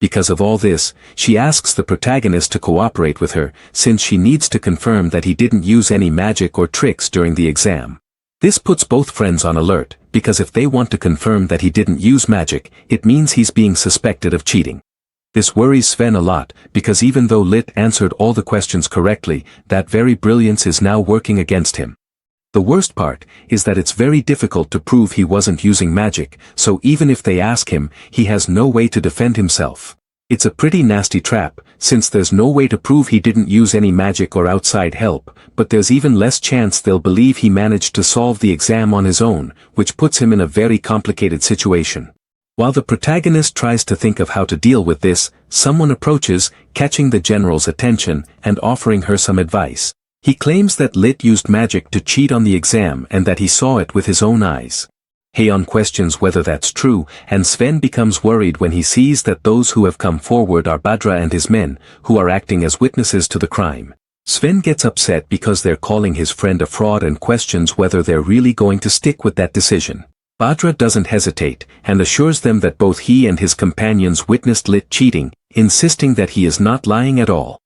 Because of all this, she asks the protagonist to cooperate with her, since she needs to confirm that he didn't use any magic or tricks during the exam. This puts both friends on alert, because if they want to confirm that he didn't use magic, it means he's being suspected of cheating. This worries Sven a lot, because even though Lit answered all the questions correctly, that very brilliance is now working against him. The worst part is that it's very difficult to prove he wasn't using magic, so even if they ask him, he has no way to defend himself. It's a pretty nasty trap, since there's no way to prove he didn't use any magic or outside help, but there's even less chance they'll believe he managed to solve the exam on his own, which puts him in a very complicated situation. While the protagonist tries to think of how to deal with this, someone approaches, catching the general's attention and offering her some advice. He claims that Lit used magic to cheat on the exam and that he saw it with his own eyes. Hyun questions whether that's true, and Sven becomes worried when he sees that those who have come forward are Badra and his men, who are acting as witnesses to the crime. Sven gets upset because they're calling his friend a fraud and questions whether they're really going to stick with that decision. Badra doesn't hesitate, and assures them that both he and his companions witnessed Lit cheating, insisting that he is not lying at all.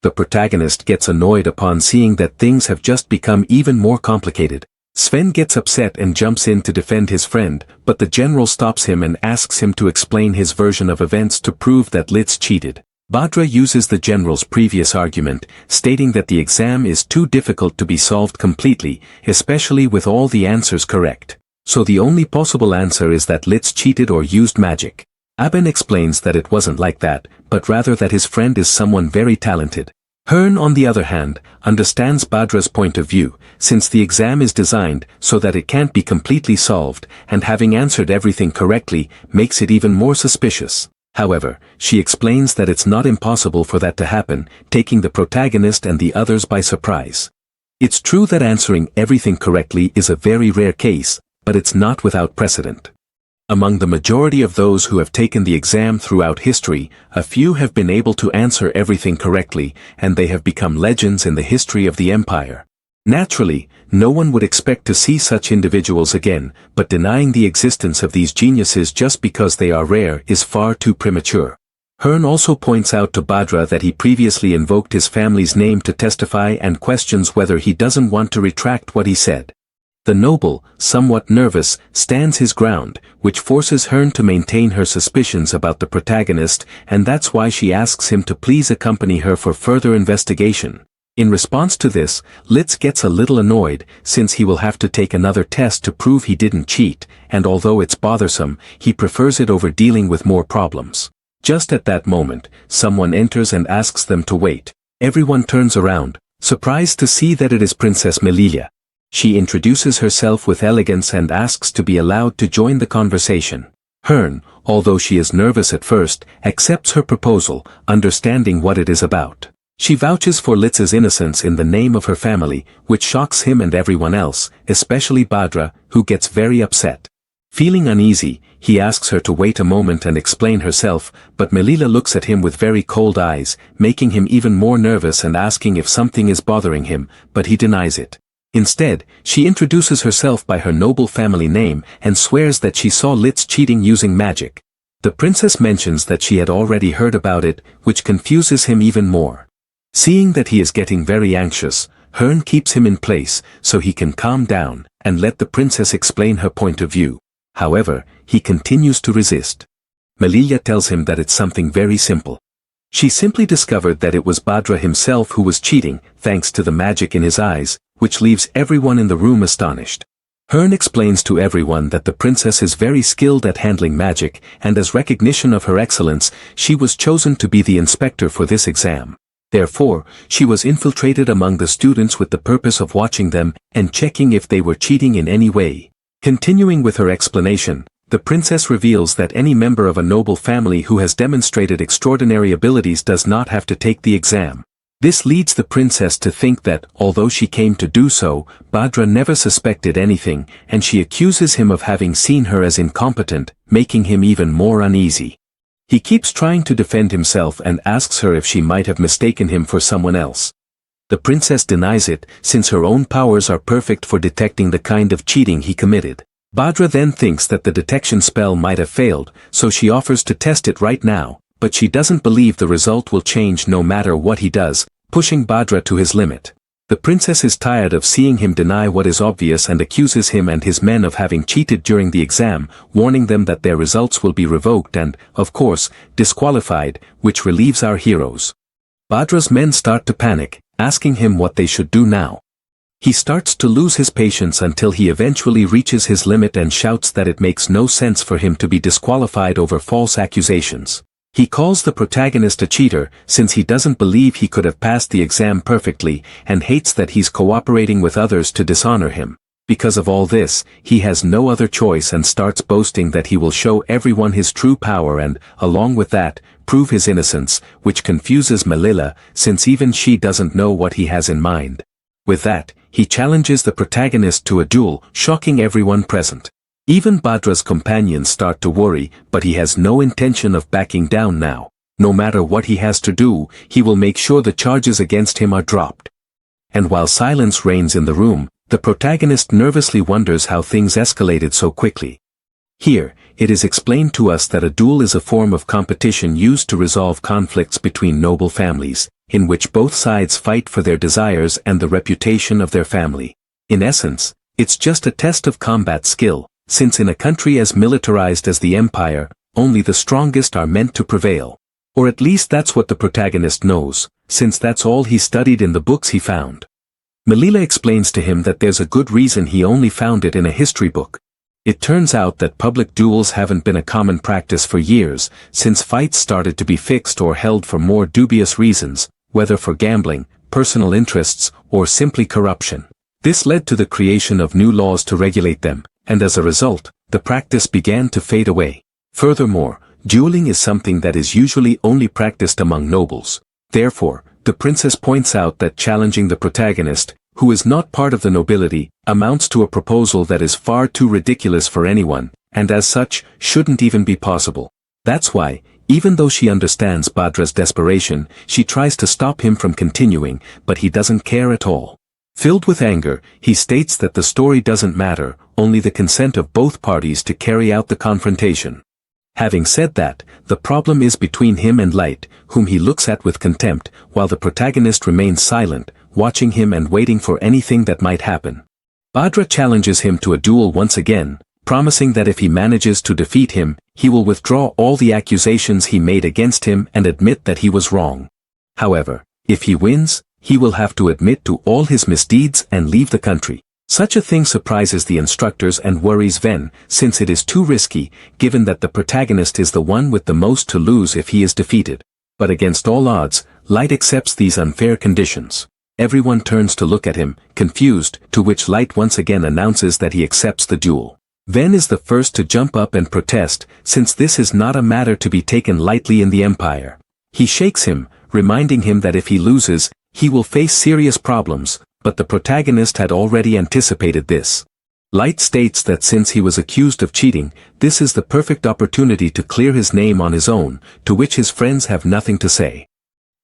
The protagonist gets annoyed upon seeing that things have just become even more complicated. Sven gets upset and jumps in to defend his friend, but the general stops him and asks him to explain his version of events to prove that Lit's cheated. Badra uses the general's previous argument, stating that the exam is too difficult to be solved completely, especially with all the answers correct. So the only possible answer is that Litz cheated or used magic. Aben explains that it wasn't like that, but rather that his friend is someone very talented. Hearn, on the other hand, understands Badra's point of view, since the exam is designed so that it can't be completely solved, and having answered everything correctly makes it even more suspicious. However, she explains that it's not impossible for that to happen, taking the protagonist and the others by surprise. It's true that answering everything correctly is a very rare case, but it's not without precedent. Among the majority of those who have taken the exam throughout history, a few have been able to answer everything correctly, and they have become legends in the history of the empire. Naturally, no one would expect to see such individuals again, but denying the existence of these geniuses just because they are rare is far too premature. Hearn also points out to Badra that he previously invoked his family's name to testify and questions whether he doesn't want to retract what he said. The noble, somewhat nervous, stands his ground, which forces Hearn to maintain her suspicions about the protagonist, and that's why she asks him to please accompany her for further investigation. In response to this, Litz gets a little annoyed, since he will have to take another test to prove he didn't cheat, and although it's bothersome, he prefers it over dealing with more problems. Just at that moment, someone enters and asks them to wait. Everyone turns around, surprised to see that it is Princess Melilla. She introduces herself with elegance and asks to be allowed to join the conversation. Hearn, although she is nervous at first, accepts her proposal, understanding what it is about. She vouches for Litz's innocence in the name of her family, which shocks him and everyone else, especially Badra, who gets very upset. Feeling uneasy, he asks her to wait a moment and explain herself, but Melilla looks at him with very cold eyes, making him even more nervous and asking if something is bothering him, but he denies it. Instead, she introduces herself by her noble family name and swears that she saw Litz cheating using magic. The princess mentions that she had already heard about it, which confuses him even more. Seeing that he is getting very anxious, Hearn keeps him in place so he can calm down and let the princess explain her point of view. However, he continues to resist. Melilla tells him that it's something very simple. She simply discovered that it was Badra himself who was cheating, thanks to the magic in his eyes, which leaves everyone in the room astonished. Hearn explains to everyone that the princess is very skilled at handling magic, and as recognition of her excellence, she was chosen to be the inspector for this exam. Therefore, she was infiltrated among the students with the purpose of watching them and checking if they were cheating in any way. Continuing with her explanation, the princess reveals that any member of a noble family who has demonstrated extraordinary abilities does not have to take the exam. This leads the princess to think that, although she came to do so, Badra never suspected anything, and she accuses him of having seen her as incompetent, making him even more uneasy. He keeps trying to defend himself and asks her if she might have mistaken him for someone else. The princess denies it, since her own powers are perfect for detecting the kind of cheating he committed. Badra then thinks that the detection spell might have failed, so she offers to test it right now, but she doesn't believe the result will change no matter what he does, pushing Badra to his limit. The princess is tired of seeing him deny what is obvious and accuses him and his men of having cheated during the exam, warning them that their results will be revoked and, of course, disqualified, which relieves our heroes. Badra's men start to panic, asking him what they should do now. He starts to lose his patience until he eventually reaches his limit and shouts that it makes no sense for him to be disqualified over false accusations. He calls the protagonist a cheater, since he doesn't believe he could have passed the exam perfectly, and hates that he's cooperating with others to dishonor him. Because of all this, he has no other choice and starts boasting that he will show everyone his true power and, along with that, prove his innocence, which confuses Melilla, since even she doesn't know what he has in mind. With that, he challenges the protagonist to a duel, shocking everyone present. Even Badra's companions start to worry, but he has no intention of backing down now. No matter what he has to do, he will make sure the charges against him are dropped. And while silence reigns in the room, the protagonist nervously wonders how things escalated so quickly. Here, it is explained to us that a duel is a form of competition used to resolve conflicts between noble families, in which both sides fight for their desires and the reputation of their family. In essence, it's just a test of combat skill, since in a country as militarized as the Empire, only the strongest are meant to prevail. Or at least that's what the protagonist knows, since that's all he studied in the books he found. Melila explains to him that there's a good reason he only found it in a history book. It turns out that public duels haven't been a common practice for years, since fights started to be fixed or held for more dubious reasons, whether for gambling, personal interests, or simply corruption. This led to the creation of new laws to regulate them, and as a result, the practice began to fade away. Furthermore, dueling is something that is usually only practiced among nobles. Therefore, the princess points out that challenging the protagonist, who is not part of the nobility, amounts to a proposal that is far too ridiculous for anyone, and as such, shouldn't even be possible. That's why, even though she understands Badra's desperation, she tries to stop him from continuing, but he doesn't care at all. Filled with anger, he states that the story doesn't matter, only the consent of both parties to carry out the confrontation. Having said that, the problem is between him and Light, whom he looks at with contempt, while the protagonist remains silent, watching him and waiting for anything that might happen. Badra challenges him to a duel once again, promising that if he manages to defeat him, he will withdraw all the accusations he made against him and admit that he was wrong. However, if he wins, he will have to admit to all his misdeeds and leave the country. Such a thing surprises the instructors and worries Ven, since it is too risky, given that the protagonist is the one with the most to lose if he is defeated. But against all odds, Light accepts these unfair conditions. Everyone turns to look at him, confused, to which Light once again announces that he accepts the duel. Ven is the first to jump up and protest, since this is not a matter to be taken lightly in the Empire. He shakes him, reminding him that if he loses, he will face serious problems, but the protagonist had already anticipated this. Light states that since he was accused of cheating, this is the perfect opportunity to clear his name on his own, to which his friends have nothing to say.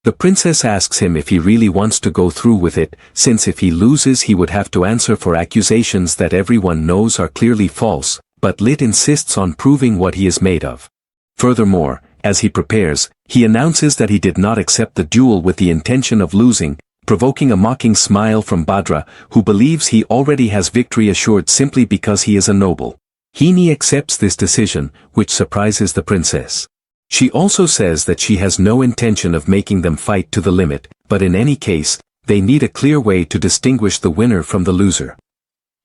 The princess asks him if he really wants to go through with it, since if he loses he would have to answer for accusations that everyone knows are clearly false, but Lit insists on proving what he is made of. Furthermore, as he prepares, he announces that he did not accept the duel with the intention of losing, provoking a mocking smile from Badra, who believes he already has victory assured simply because he is a noble. Hini accepts this decision, which surprises the princess. She also says that she has no intention of making them fight to the limit, but in any case, they need a clear way to distinguish the winner from the loser.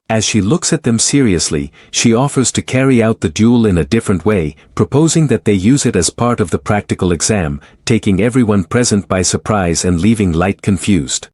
As she looks at them seriously, she offers to carry out the duel in a different way, proposing that they use it as part of the practical exam, taking everyone present by surprise and leaving Light confused.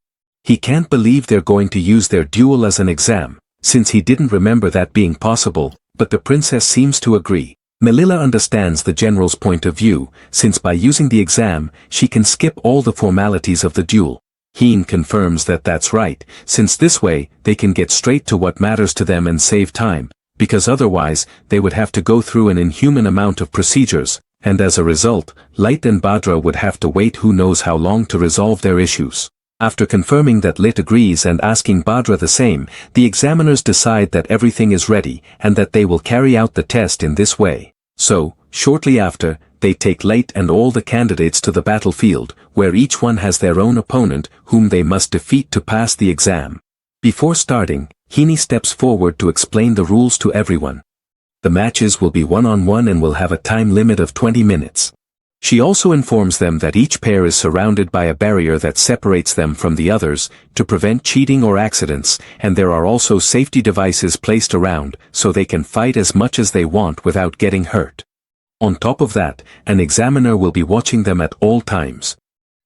He can't believe they're going to use their duel as an exam, since he didn't remember that being possible, but the princess seems to agree. Melila understands the general's point of view, since by using the exam, she can skip all the formalities of the duel. Heen confirms that that's right, since this way, they can get straight to what matters to them and save time, because otherwise, they would have to go through an inhuman amount of procedures, and as a result, Light and Badra would have to wait who knows how long to resolve their issues. After confirming that Lit agrees and asking Badra the same, the examiners decide that everything is ready, and that they will carry out the test in this way. So, shortly after, they take Light and all the candidates to the battlefield, where each one has their own opponent whom they must defeat to pass the exam. Before starting, Hini steps forward to explain the rules to everyone. The matches will be one-on-one and will have a time limit of 20 minutes. She also informs them that each pair is surrounded by a barrier that separates them from the others, to prevent cheating or accidents, and there are also safety devices placed around, so they can fight as much as they want without getting hurt. On top of that, an examiner will be watching them at all times.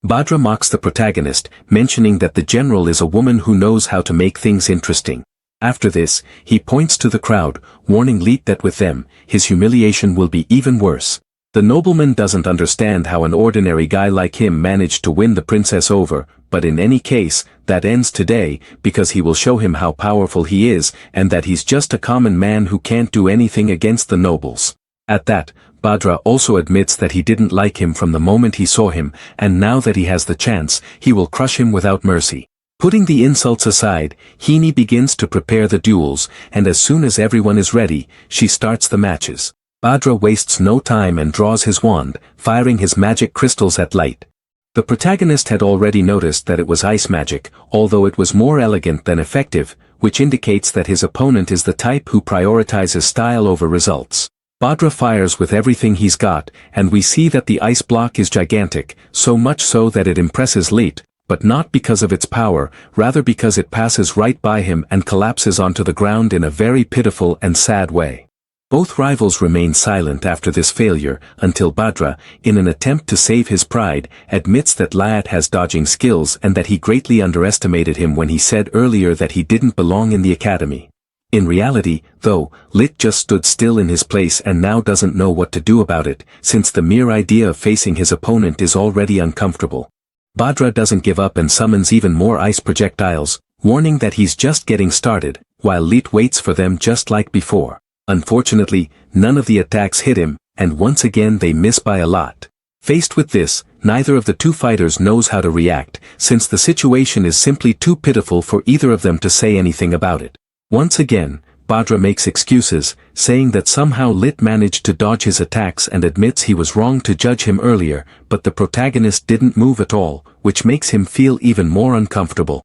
Badra mocks the protagonist, mentioning that the general is a woman who knows how to make things interesting. After this, he points to the crowd, warning Leet that with them, his humiliation will be even worse. The nobleman doesn't understand how an ordinary guy like him managed to win the princess over, but in any case, that ends today, because he will show him how powerful he is, and that he's just a common man who can't do anything against the nobles. At that, Badra also admits that he didn't like him from the moment he saw him, and now that he has the chance, he will crush him without mercy. Putting the insults aside, Hini begins to prepare the duels, and as soon as everyone is ready, she starts the matches. Badra wastes no time and draws his wand, firing his magic crystals at Light. The protagonist had already noticed that it was ice magic, although it was more elegant than effective, which indicates that his opponent is the type who prioritizes style over results. Badra fires with everything he's got, and we see that the ice block is gigantic, so much so that it impresses Lit, but not because of its power, rather because it passes right by him and collapses onto the ground in a very pitiful and sad way. Both rivals remain silent after this failure, until Badra, in an attempt to save his pride, admits that Lat has dodging skills and that he greatly underestimated him when he said earlier that he didn't belong in the academy. In reality, though, Lit just stood still in his place and now doesn't know what to do about it, since the mere idea of facing his opponent is already uncomfortable. Badra doesn't give up and summons even more ice projectiles, warning that he's just getting started, while Lit waits for them just like before. Unfortunately, none of the attacks hit him, and once again they miss by a lot. Faced with this, neither of the two fighters knows how to react, since the situation is simply too pitiful for either of them to say anything about it. Once again, Badra makes excuses, saying that somehow Lit managed to dodge his attacks and admits he was wrong to judge him earlier, but the protagonist didn't move at all, which makes him feel even more uncomfortable.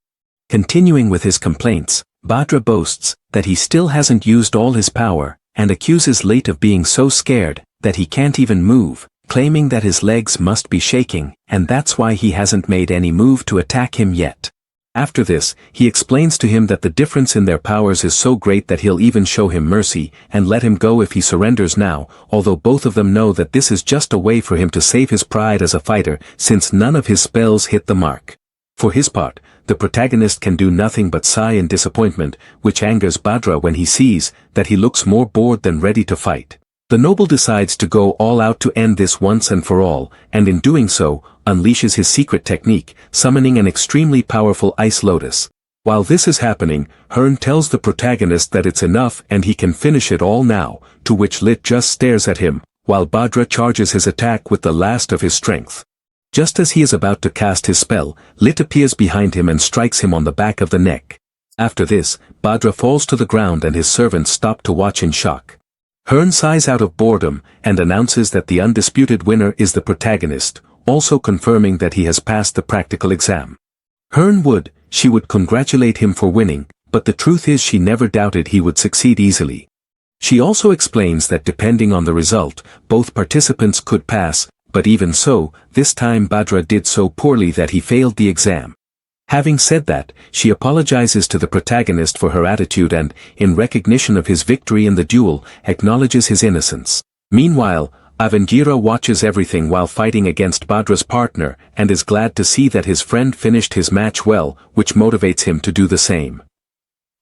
Continuing with his complaints, Badra boasts that he still hasn't used all his power, and accuses Lit of being so scared that he can't even move, claiming that his legs must be shaking, and that's why he hasn't made any move to attack him yet. After this, he explains to him that the difference in their powers is so great that he'll even show him mercy and let him go if he surrenders now, although both of them know that this is just a way for him to save his pride as a fighter, since none of his spells hit the mark. For his part, the protagonist can do nothing but sigh in disappointment, which angers Badra when he sees that he looks more bored than ready to fight. The noble decides to go all out to end this once and for all, and in doing so, unleashes his secret technique, summoning an extremely powerful ice lotus. While this is happening, Hearn tells the protagonist that it's enough and he can finish it all now, to which Lit just stares at him, while Badra charges his attack with the last of his strength. Just as he is about to cast his spell, Lit appears behind him and strikes him on the back of the neck. After this, Badra falls to the ground and his servants stop to watch in shock. Hearn sighs out of boredom and announces that the undisputed winner is the protagonist, also confirming that he has passed the practical exam. She would congratulate him for winning, but the truth is she never doubted he would succeed easily. She also explains that depending on the result, both participants could pass, but even so, this time Badra did so poorly that he failed the exam. Having said that, she apologizes to the protagonist for her attitude and, in recognition of his victory in the duel, acknowledges his innocence. Meanwhile, Avengira watches everything while fighting against Badra's partner and is glad to see that his friend finished his match well, which motivates him to do the same.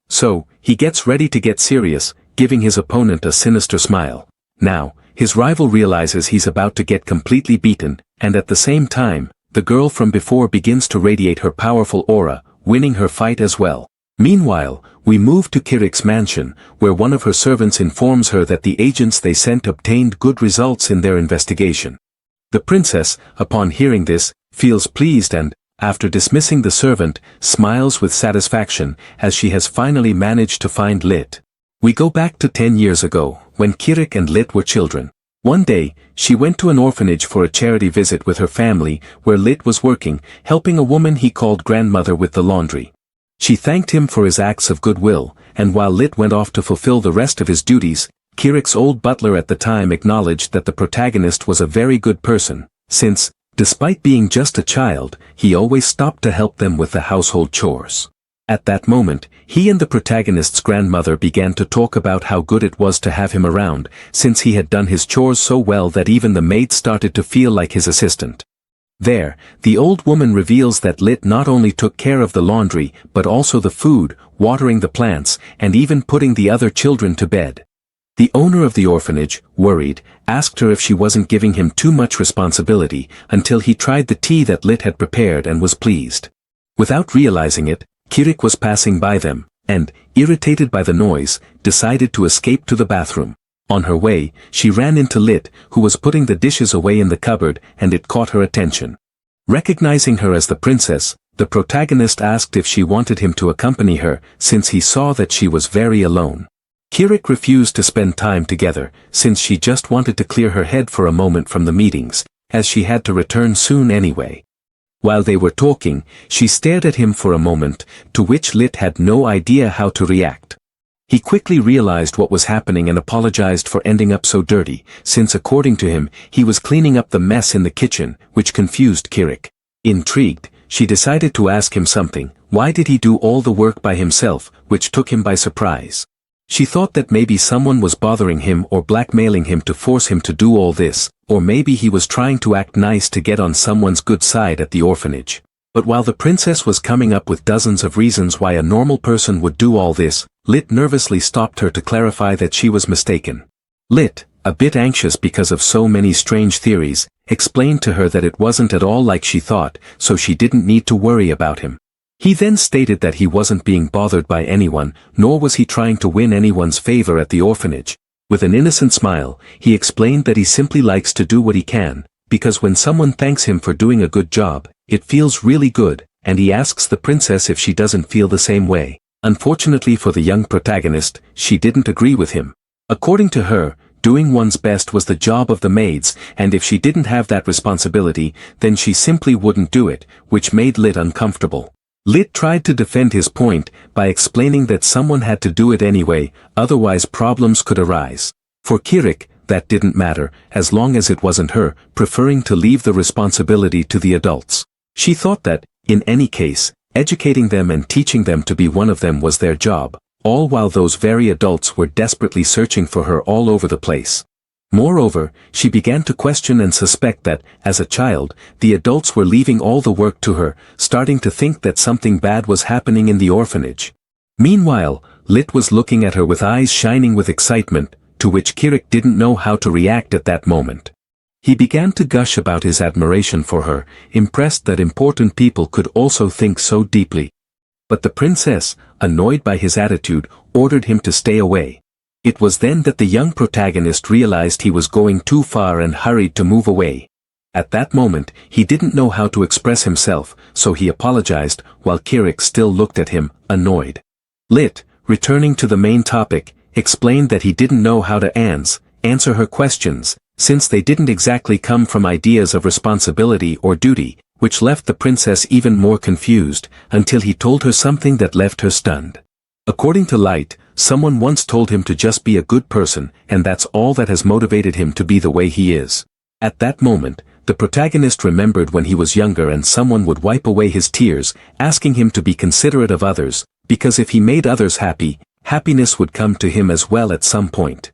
So, he gets ready to get serious, giving his opponent a sinister smile. Now, his rival realizes he's about to get completely beaten, and at the same time, the girl from before begins to radiate her powerful aura, winning her fight as well. Meanwhile, we move to Kirik's mansion, where one of her servants informs her that the agents they sent obtained good results in their investigation. The princess, upon hearing this, feels pleased and, after dismissing the servant, smiles with satisfaction as she has finally managed to find Lit. We go back to 10 years ago, when Kirik and Lit were children. One day, she went to an orphanage for a charity visit with her family, where Lit was working, helping a woman he called grandmother with the laundry. She thanked him for his acts of goodwill, and while Lit went off to fulfill the rest of his duties, Kirik's old butler at the time acknowledged that the protagonist was a very good person, since, despite being just a child, he always stopped to help them with the household chores. At that moment, he and the protagonist's grandmother began to talk about how good it was to have him around, since he had done his chores so well that even the maid started to feel like his assistant. There, the old woman reveals that Lit not only took care of the laundry, but also the food, watering the plants, and even putting the other children to bed. The owner of the orphanage, worried, asked her if she wasn't giving him too much responsibility, until he tried the tea that Lit had prepared and was pleased. Without realizing it, Kirik was passing by them, and, irritated by the noise, decided to escape to the bathroom. On her way, she ran into Lit, who was putting the dishes away in the cupboard, and it caught her attention. Recognizing her as the princess, the protagonist asked if she wanted him to accompany her, since he saw that she was very alone. Kirik refused to spend time together, since she just wanted to clear her head for a moment from the meetings, as she had to return soon anyway. While they were talking, she stared at him for a moment, to which Lit had no idea how to react. He quickly realized what was happening and apologized for ending up so dirty, since according to him, he was cleaning up the mess in the kitchen, which confused Kirik. Intrigued, she decided to ask him something. Why did he do all the work by himself, which took him by surprise? She thought that maybe someone was bothering him or blackmailing him to force him to do all this, or maybe he was trying to act nice to get on someone's good side at the orphanage. But while the princess was coming up with dozens of reasons why a normal person would do all this, Lit nervously stopped her to clarify that she was mistaken. Lit, a bit anxious because of so many strange theories, explained to her that it wasn't at all like she thought, so she didn't need to worry about him. He then stated that he wasn't being bothered by anyone, nor was he trying to win anyone's favor at the orphanage. With an innocent smile, he explained that he simply likes to do what he can, because when someone thanks him for doing a good job, it feels really good, and he asks the princess if she doesn't feel the same way. Unfortunately for the young protagonist, she didn't agree with him. According to her, doing one's best was the job of the maids, and if she didn't have that responsibility, then she simply wouldn't do it, which made Lit uncomfortable. Lit tried to defend his point by explaining that someone had to do it anyway, otherwise problems could arise. For Kirik, that didn't matter, as long as it wasn't her, preferring to leave the responsibility to the adults. She thought that, in any case, educating them and teaching them to be one of them was their job, all while those very adults were desperately searching for her all over the place. Moreover, she began to question and suspect that, as a child, the adults were leaving all the work to her, starting to think that something bad was happening in the orphanage. Meanwhile, Lit was looking at her with eyes shining with excitement, to which Kirik didn't know how to react at that moment. He began to gush about his admiration for her, impressed that important people could also think so deeply. But the princess, annoyed by his attitude, ordered him to stay away. It was then that the young protagonist realized he was going too far and hurried to move away. At that moment, he didn't know how to express himself, so he apologized, while Kirik still looked at him, annoyed. Lit, returning to the main topic, explained that he didn't know how to answer her questions, since they didn't exactly come from ideas of responsibility or duty, which left the princess even more confused, until he told her something that left her stunned. According to Light, someone once told him to just be a good person, and that's all that has motivated him to be the way he is. At that moment, the protagonist remembered when he was younger and someone would wipe away his tears, asking him to be considerate of others, because if he made others happy, happiness would come to him as well at some point.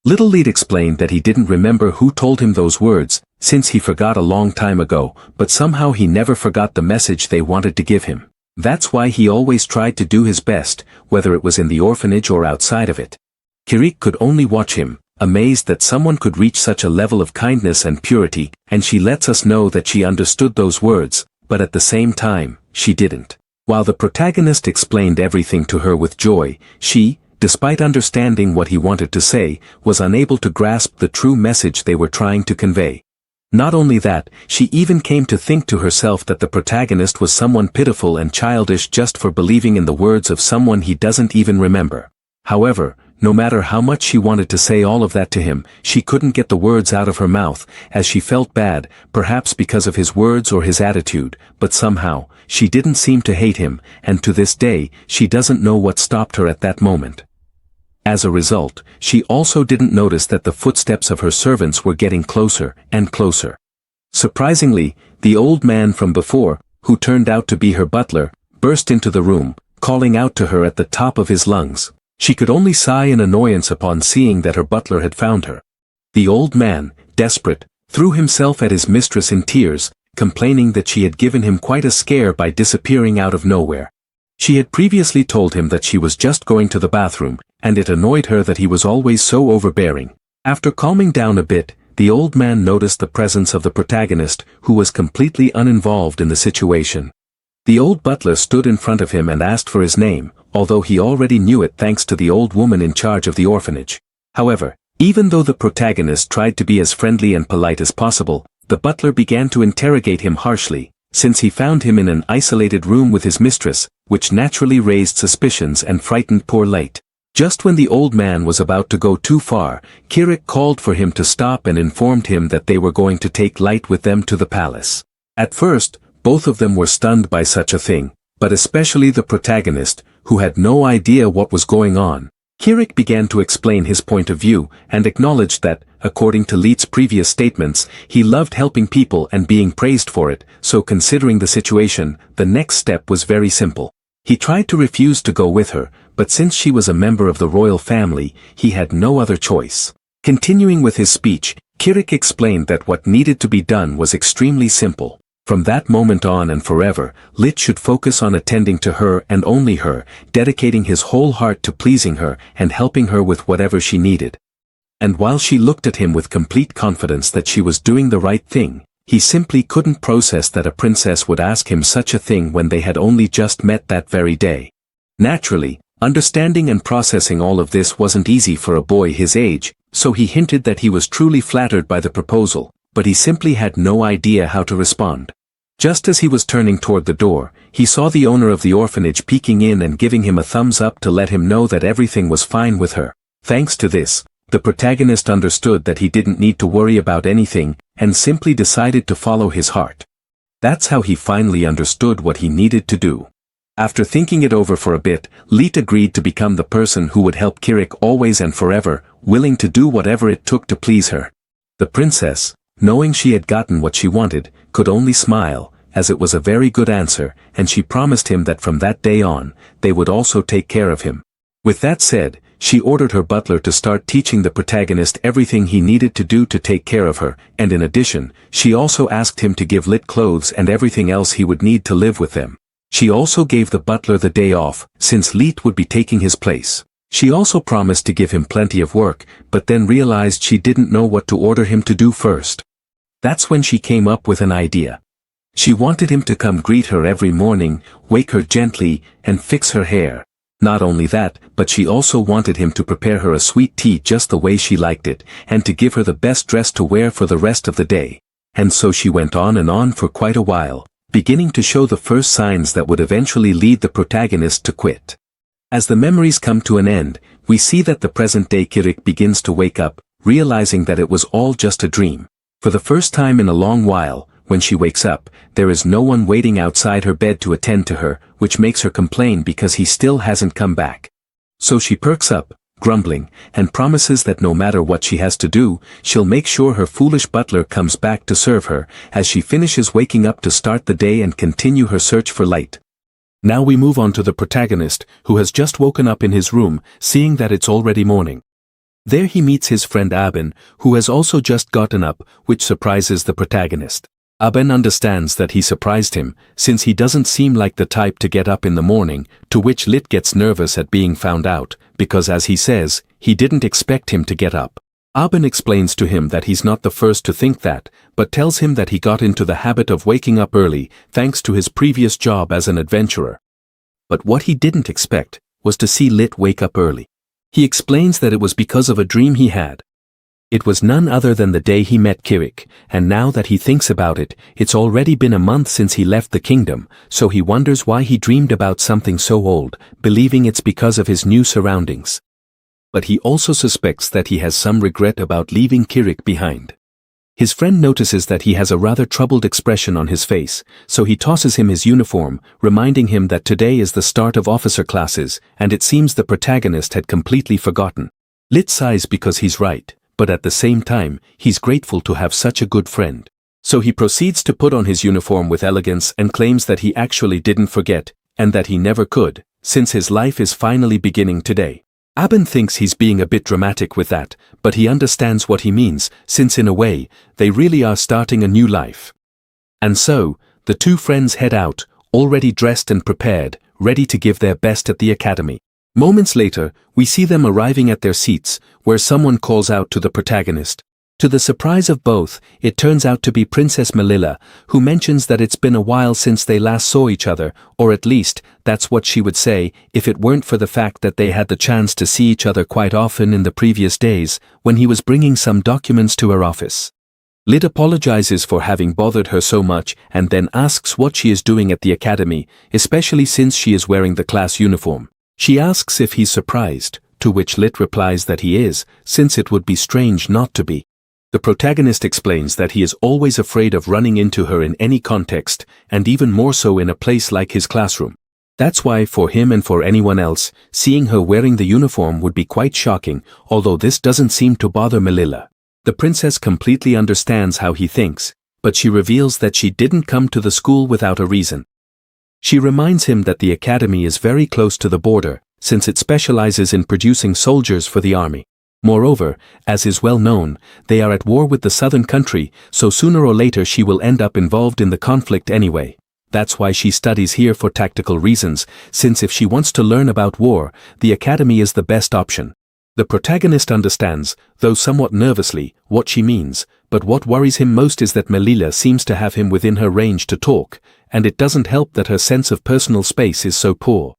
Little Lead explained that he didn't remember who told him those words, since he forgot a long time ago, but somehow he never forgot the message they wanted to give him. That's why he always tried to do his best, whether it was in the orphanage or outside of it. Kirik could only watch him, amazed that someone could reach such a level of kindness and purity, and she lets us know that she understood those words, but at the same time, she didn't. While the protagonist explained everything to her with joy, she, despite understanding what he wanted to say, was unable to grasp the true message they were trying to convey. Not only that, she even came to think to herself that the protagonist was someone pitiful and childish just for believing in the words of someone he doesn't even remember. However, no matter how much she wanted to say all of that to him, she couldn't get the words out of her mouth, as she felt bad, perhaps because of his words or his attitude, but somehow, she didn't seem to hate him, and to this day, she doesn't know what stopped her at that moment. As a result, she also didn't notice that the footsteps of her servants were getting closer and closer. Surprisingly, the old man from before, who turned out to be her butler, burst into the room, calling out to her at the top of his lungs. She could only sigh in annoyance upon seeing that her butler had found her. The old man, desperate, threw himself at his mistress in tears, complaining that she had given him quite a scare by disappearing out of nowhere. She had previously told him that she was just going to the bathroom, and it annoyed her that he was always so overbearing. After calming down a bit, the old man noticed the presence of the protagonist, who was completely uninvolved in the situation. The old butler stood in front of him and asked for his name, although he already knew it thanks to the old woman in charge of the orphanage. However, even though the protagonist tried to be as friendly and polite as possible, the butler began to interrogate him harshly, since he found him in an isolated room with his mistress, which naturally raised suspicions and frightened poor Light. Just when the old man was about to go too far, Kirik called for him to stop and informed him that they were going to take Light with them to the palace. At first, both of them were stunned by such a thing, but especially the protagonist, who had no idea what was going on. Kirik began to explain his point of view and acknowledged that, according to Lit's previous statements, he loved helping people and being praised for it, so considering the situation, the next step was very simple. He tried to refuse to go with her, but since she was a member of the royal family, he had no other choice. Continuing with his speech, Kirik explained that what needed to be done was extremely simple. From that moment on and forever, Lit should focus on attending to her and only her, dedicating his whole heart to pleasing her and helping her with whatever she needed. And while she looked at him with complete confidence that she was doing the right thing, he simply couldn't process that a princess would ask him such a thing when they had only just met that very day. Naturally, understanding and processing all of this wasn't easy for a boy his age, so he hinted that he was truly flattered by the proposal, but he simply had no idea how to respond. Just as he was turning toward the door, he saw the owner of the orphanage peeking in and giving him a thumbs up to let him know that everything was fine with her. Thanks to this, the protagonist understood that he didn't need to worry about anything, and simply decided to follow his heart. That's how he finally understood what he needed to do. After thinking it over for a bit, Lit agreed to become the person who would help Kirik always and forever, willing to do whatever it took to please her. The princess, knowing she had gotten what she wanted, could only smile, as it was a very good answer, and she promised him that from that day on, they would also take care of him. With that said, she ordered her butler to start teaching the protagonist everything he needed to do to take care of her, and in addition, she also asked him to give Lit clothes and everything else he would need to live with them. She also gave the butler the day off, since Lit would be taking his place. She also promised to give him plenty of work, but then realized she didn't know what to order him to do first. That's when she came up with an idea. She wanted him to come greet her every morning, wake her gently, and fix her hair. Not only that, but she also wanted him to prepare her a sweet tea just the way she liked it, and to give her the best dress to wear for the rest of the day. And so she went on and on for quite a while, beginning to show the first signs that would eventually lead the protagonist to quit. As the memories come to an end, we see that the present-day Kirik begins to wake up, realizing that it was all just a dream. For the first time in a long while, when she wakes up, there is no one waiting outside her bed to attend to her, which makes her complain because he still hasn't come back. So she perks up, grumbling, and promises that no matter what she has to do, she'll make sure her foolish butler comes back to serve her, as she finishes waking up to start the day and continue her search for light. Now we move on to the protagonist, who has just woken up in his room, seeing that it's already morning. There he meets his friend Aben, who has also just gotten up, which surprises the protagonist. Aben understands that he surprised him, since he doesn't seem like the type to get up in the morning, to which Lit gets nervous at being found out, because as he says, he didn't expect him to get up. Aben explains to him that he's not the first to think that, but tells him that he got into the habit of waking up early, thanks to his previous job as an adventurer. But what he didn't expect was to see Lit wake up early. He explains that it was because of a dream he had. It was none other than the day he met Kirik, and now that he thinks about it, it's already been a month since he left the kingdom, so he wonders why he dreamed about something so old, believing it's because of his new surroundings. But he also suspects that he has some regret about leaving Kirik behind. His friend notices that he has a rather troubled expression on his face, so he tosses him his uniform, reminding him that today is the start of officer classes, and it seems the protagonist had completely forgotten. Lit sighs because he's right, but at the same time, he's grateful to have such a good friend. So he proceeds to put on his uniform with elegance and claims that he actually didn't forget, and that he never could, since his life is finally beginning today. Aben thinks he's being a bit dramatic with that, but he understands what he means, since in a way, they really are starting a new life. And so, the two friends head out, already dressed and prepared, ready to give their best at the academy. Moments later, we see them arriving at their seats, where someone calls out to the protagonist. To the surprise of both, it turns out to be Princess Melilla, who mentions that it's been a while since they last saw each other, or at least, that's what she would say, if it weren't for the fact that they had the chance to see each other quite often in the previous days, when he was bringing some documents to her office. Lit apologizes for having bothered her so much and then asks what she is doing at the academy, especially since she is wearing the class uniform. She asks if he's surprised, to which Lit replies that he is, since it would be strange not to be. The protagonist explains that he is always afraid of running into her in any context, and even more so in a place like his classroom. That's why for him and for anyone else, seeing her wearing the uniform would be quite shocking, although this doesn't seem to bother Melilla. The princess completely understands how he thinks, but she reveals that she didn't come to the school without a reason. She reminds him that the academy is very close to the border, since it specializes in producing soldiers for the army. Moreover, as is well known, they are at war with the southern country, so sooner or later she will end up involved in the conflict anyway. That's why she studies here for tactical reasons, since if she wants to learn about war, the academy is the best option. The protagonist understands, though somewhat nervously, what she means, but what worries him most is that Melilla seems to have him within her range to talk, and it doesn't help that her sense of personal space is so poor.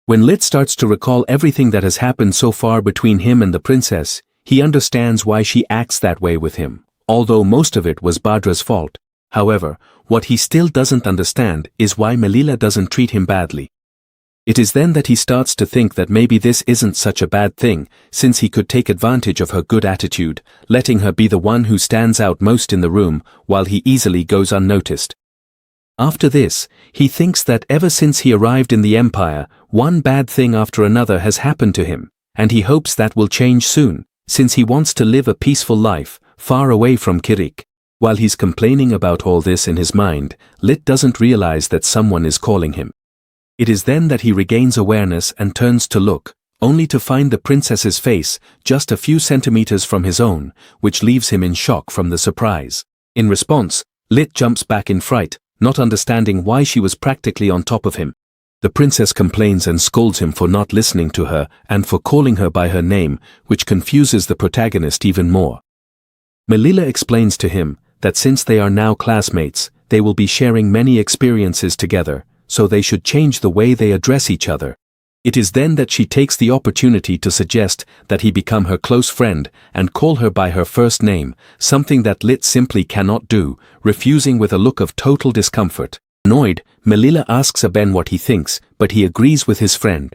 When Lit starts to recall everything that has happened so far between him and the princess, he understands why she acts that way with him, although most of it was Badra's fault. However, what he still doesn't understand is why Melilla doesn't treat him badly. It is then that he starts to think that maybe this isn't such a bad thing, since he could take advantage of her good attitude, letting her be the one who stands out most in the room, while he easily goes unnoticed. After this, he thinks that ever since he arrived in the Empire, one bad thing after another has happened to him, and he hopes that will change soon, since he wants to live a peaceful life, far away from Kirik. While he's complaining about all this in his mind, Lit doesn't realize that someone is calling him. It is then that he regains awareness and turns to look, only to find the princess's face just a few centimeters from his own, which leaves him in shock from the surprise. In response, Lit jumps back in fright, not understanding why she was practically on top of him. The princess complains and scolds him for not listening to her and for calling her by her name, which confuses the protagonist even more. Melilla explains to him that since they are now classmates, they will be sharing many experiences together, so they should change the way they address each other. It is then that she takes the opportunity to suggest that he become her close friend and call her by her first name, something that Lit simply cannot do, refusing with a look of total discomfort. Annoyed, Melilla asks Aben what he thinks, but he agrees with his friend.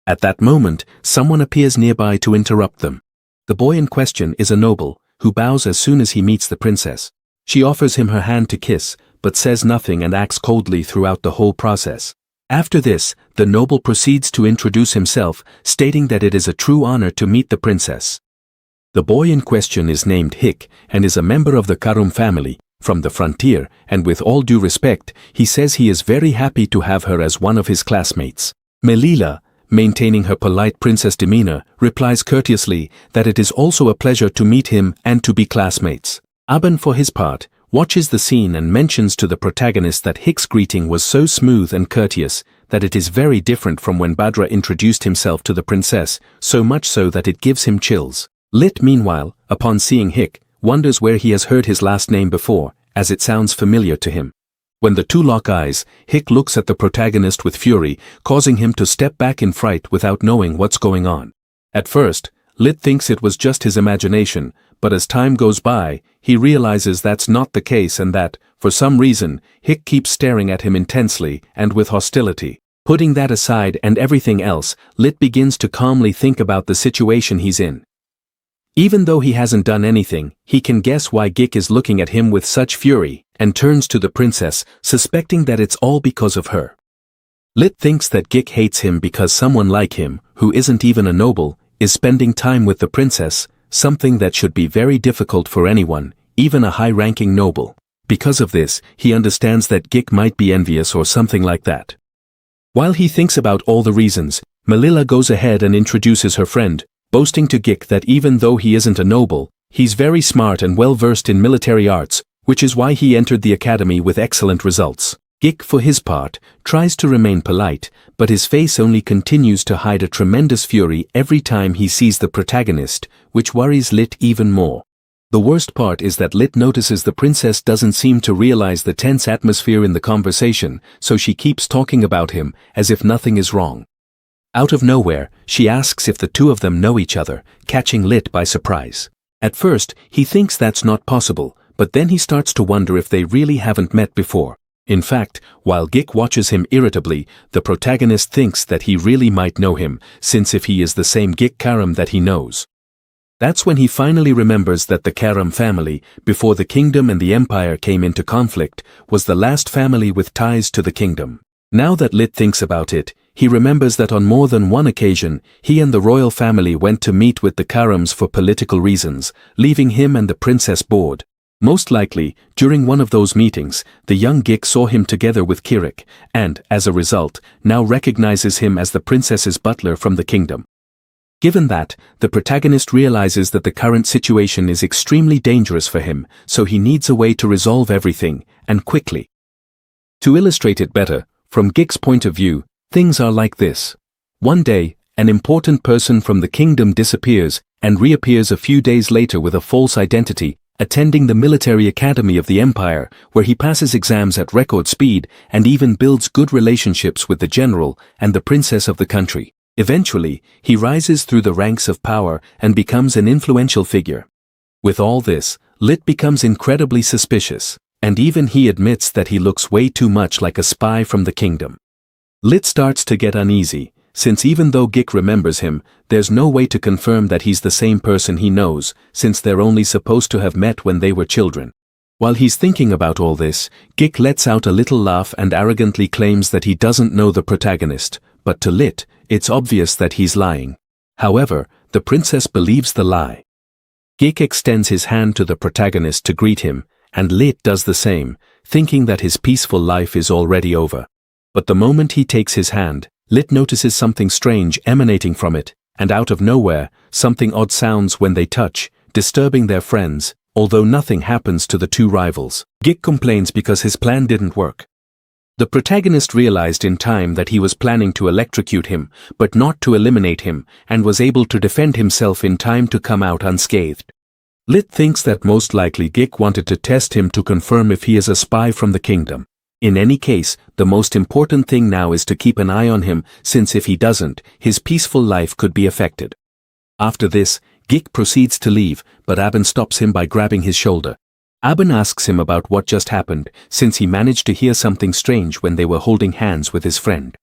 At that moment, someone appears nearby to interrupt them. The boy in question is a noble, who bows as soon as he meets the princess. She offers him her hand to kiss, but says nothing and acts coldly throughout the whole process. After this, the noble proceeds to introduce himself, stating that it is a true honor to meet the princess. The boy in question is named Hick and is a member of the Karum family, from the frontier, and with all due respect, he says he is very happy to have her as one of his classmates. Melilla, maintaining her polite princess demeanor, replies courteously that it is also a pleasure to meet him and to be classmates. Aben, for his part, watches the scene and mentions to the protagonist that Hick's greeting was so smooth and courteous that it is very different from when Badra introduced himself to the princess, so much so that it gives him chills. Lit, meanwhile, upon seeing Hick, wonders where he has heard his last name before, as it sounds familiar to him. When the two lock eyes, Hick looks at the protagonist with fury, causing him to step back in fright without knowing what's going on. At first, Lit thinks it was just his imagination, but as time goes by, he realizes that's not the case and that, for some reason, Hick keeps staring at him intensely and with hostility. Putting that aside and everything else, Lit begins to calmly think about the situation he's in. Even though he hasn't done anything, he can guess why Gik is looking at him with such fury, and turns to the princess, suspecting that it's all because of her. Lit thinks that Gik hates him because someone like him, who isn't even a noble, is spending time with the princess, something that should be very difficult for anyone, even a high-ranking noble. Because of this, he understands that Gik might be envious or something like that. While he thinks about all the reasons, Melilla goes ahead and introduces her friend, boasting to Gik that even though he isn't a noble, he's very smart and well-versed in military arts, which is why he entered the academy with excellent results. Gik, for his part, tries to remain polite, but his face only continues to hide a tremendous fury every time he sees the protagonist, which worries Lit even more. The worst part is that Lit notices the princess doesn't seem to realize the tense atmosphere in the conversation, so she keeps talking about him as if nothing is wrong. Out of nowhere, she asks if the two of them know each other, catching Lit by surprise. At first, he thinks that's not possible, but then he starts to wonder if they really haven't met before. In fact, while Gik watches him irritably, the protagonist thinks that he really might know him, since if he is the same Gik Karam that he knows. That's when he finally remembers that the Karam family, before the kingdom and the empire came into conflict, was the last family with ties to the kingdom. Now that Lit thinks about it, he remembers that on more than one occasion, he and the royal family went to meet with the Karams for political reasons, leaving him and the princess bored. Most likely, during one of those meetings, the young Gik saw him together with Kirik, and, as a result, now recognizes him as the princess's butler from the kingdom. Given that, the protagonist realizes that the current situation is extremely dangerous for him, so he needs a way to resolve everything, and quickly. To illustrate it better, from Gik's point of view, things are like this. One day, an important person from the kingdom disappears and reappears a few days later with a false identity, attending the military academy of the empire, where he passes exams at record speed and even builds good relationships with the general and the princess of the country. Eventually, he rises through the ranks of power and becomes an influential figure. With all this, Lit becomes incredibly suspicious, and even he admits that he looks way too much like a spy from the kingdom. Lit starts to get uneasy, since even though Gik remembers him, there's no way to confirm that he's the same person he knows, since they're only supposed to have met when they were children. While he's thinking about all this, Gik lets out a little laugh and arrogantly claims that he doesn't know the protagonist, but to Lit, it's obvious that he's lying. However, the princess believes the lie. Gik extends his hand to the protagonist to greet him, and Lit does the same, thinking that his peaceful life is already over. But the moment he takes his hand, Lit notices something strange emanating from it, and out of nowhere, something odd sounds when they touch, disturbing their friends, although nothing happens to the two rivals. Gik complains because his plan didn't work. The protagonist realized in time that he was planning to electrocute him, but not to eliminate him, and was able to defend himself in time to come out unscathed. Lit thinks that most likely Gik wanted to test him to confirm if he is a spy from the kingdom. In any case, the most important thing now is to keep an eye on him, since if he doesn't, his peaceful life could be affected. After this, Gik proceeds to leave, but Aben stops him by grabbing his shoulder. Aben asks him about what just happened, since he managed to hear something strange when they were holding hands with his friend.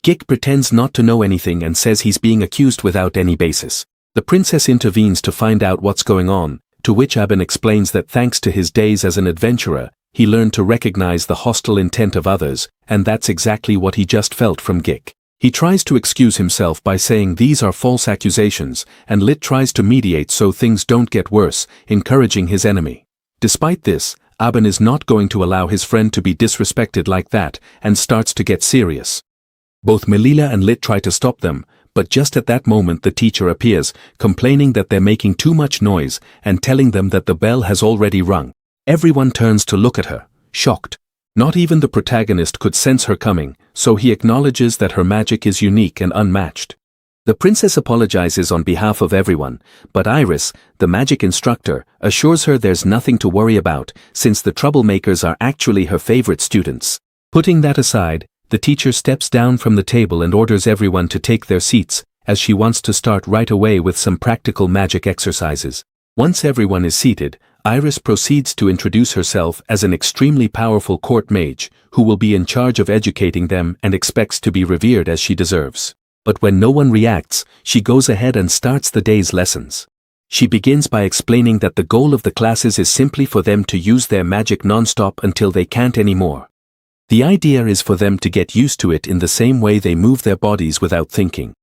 Gik pretends not to know anything and says he's being accused without any basis. The princess intervenes to find out what's going on, to which Aben explains that thanks to his days as an adventurer, he learned to recognize the hostile intent of others, and that's exactly what he just felt from Gik. He tries to excuse himself by saying these are false accusations, and Lit tries to mediate so things don't get worse, encouraging his enemy. Despite this, Aben is not going to allow his friend to be disrespected like that, and starts to get serious. Both Melila and Lit try to stop them, but just at that moment the teacher appears, complaining that they're making too much noise, and telling them that the bell has already rung. Everyone turns to look at her, shocked. Not even the protagonist could sense her coming, so he acknowledges that her magic is unique and unmatched. The princess apologizes on behalf of everyone, but Iris, the magic instructor, assures her there's nothing to worry about, since the troublemakers are actually her favorite students. Putting that aside, the teacher steps down from the table and orders everyone to take their seats, as she wants to start right away with some practical magic exercises. Once everyone is seated, Iris proceeds to introduce herself as an extremely powerful court mage, who will be in charge of educating them and expects to be revered as she deserves. But when no one reacts, she goes ahead and starts the day's lessons. She begins by explaining that the goal of the classes is simply for them to use their magic non-stop until they can't anymore. The idea is for them to get used to it in the same way they move their bodies without thinking.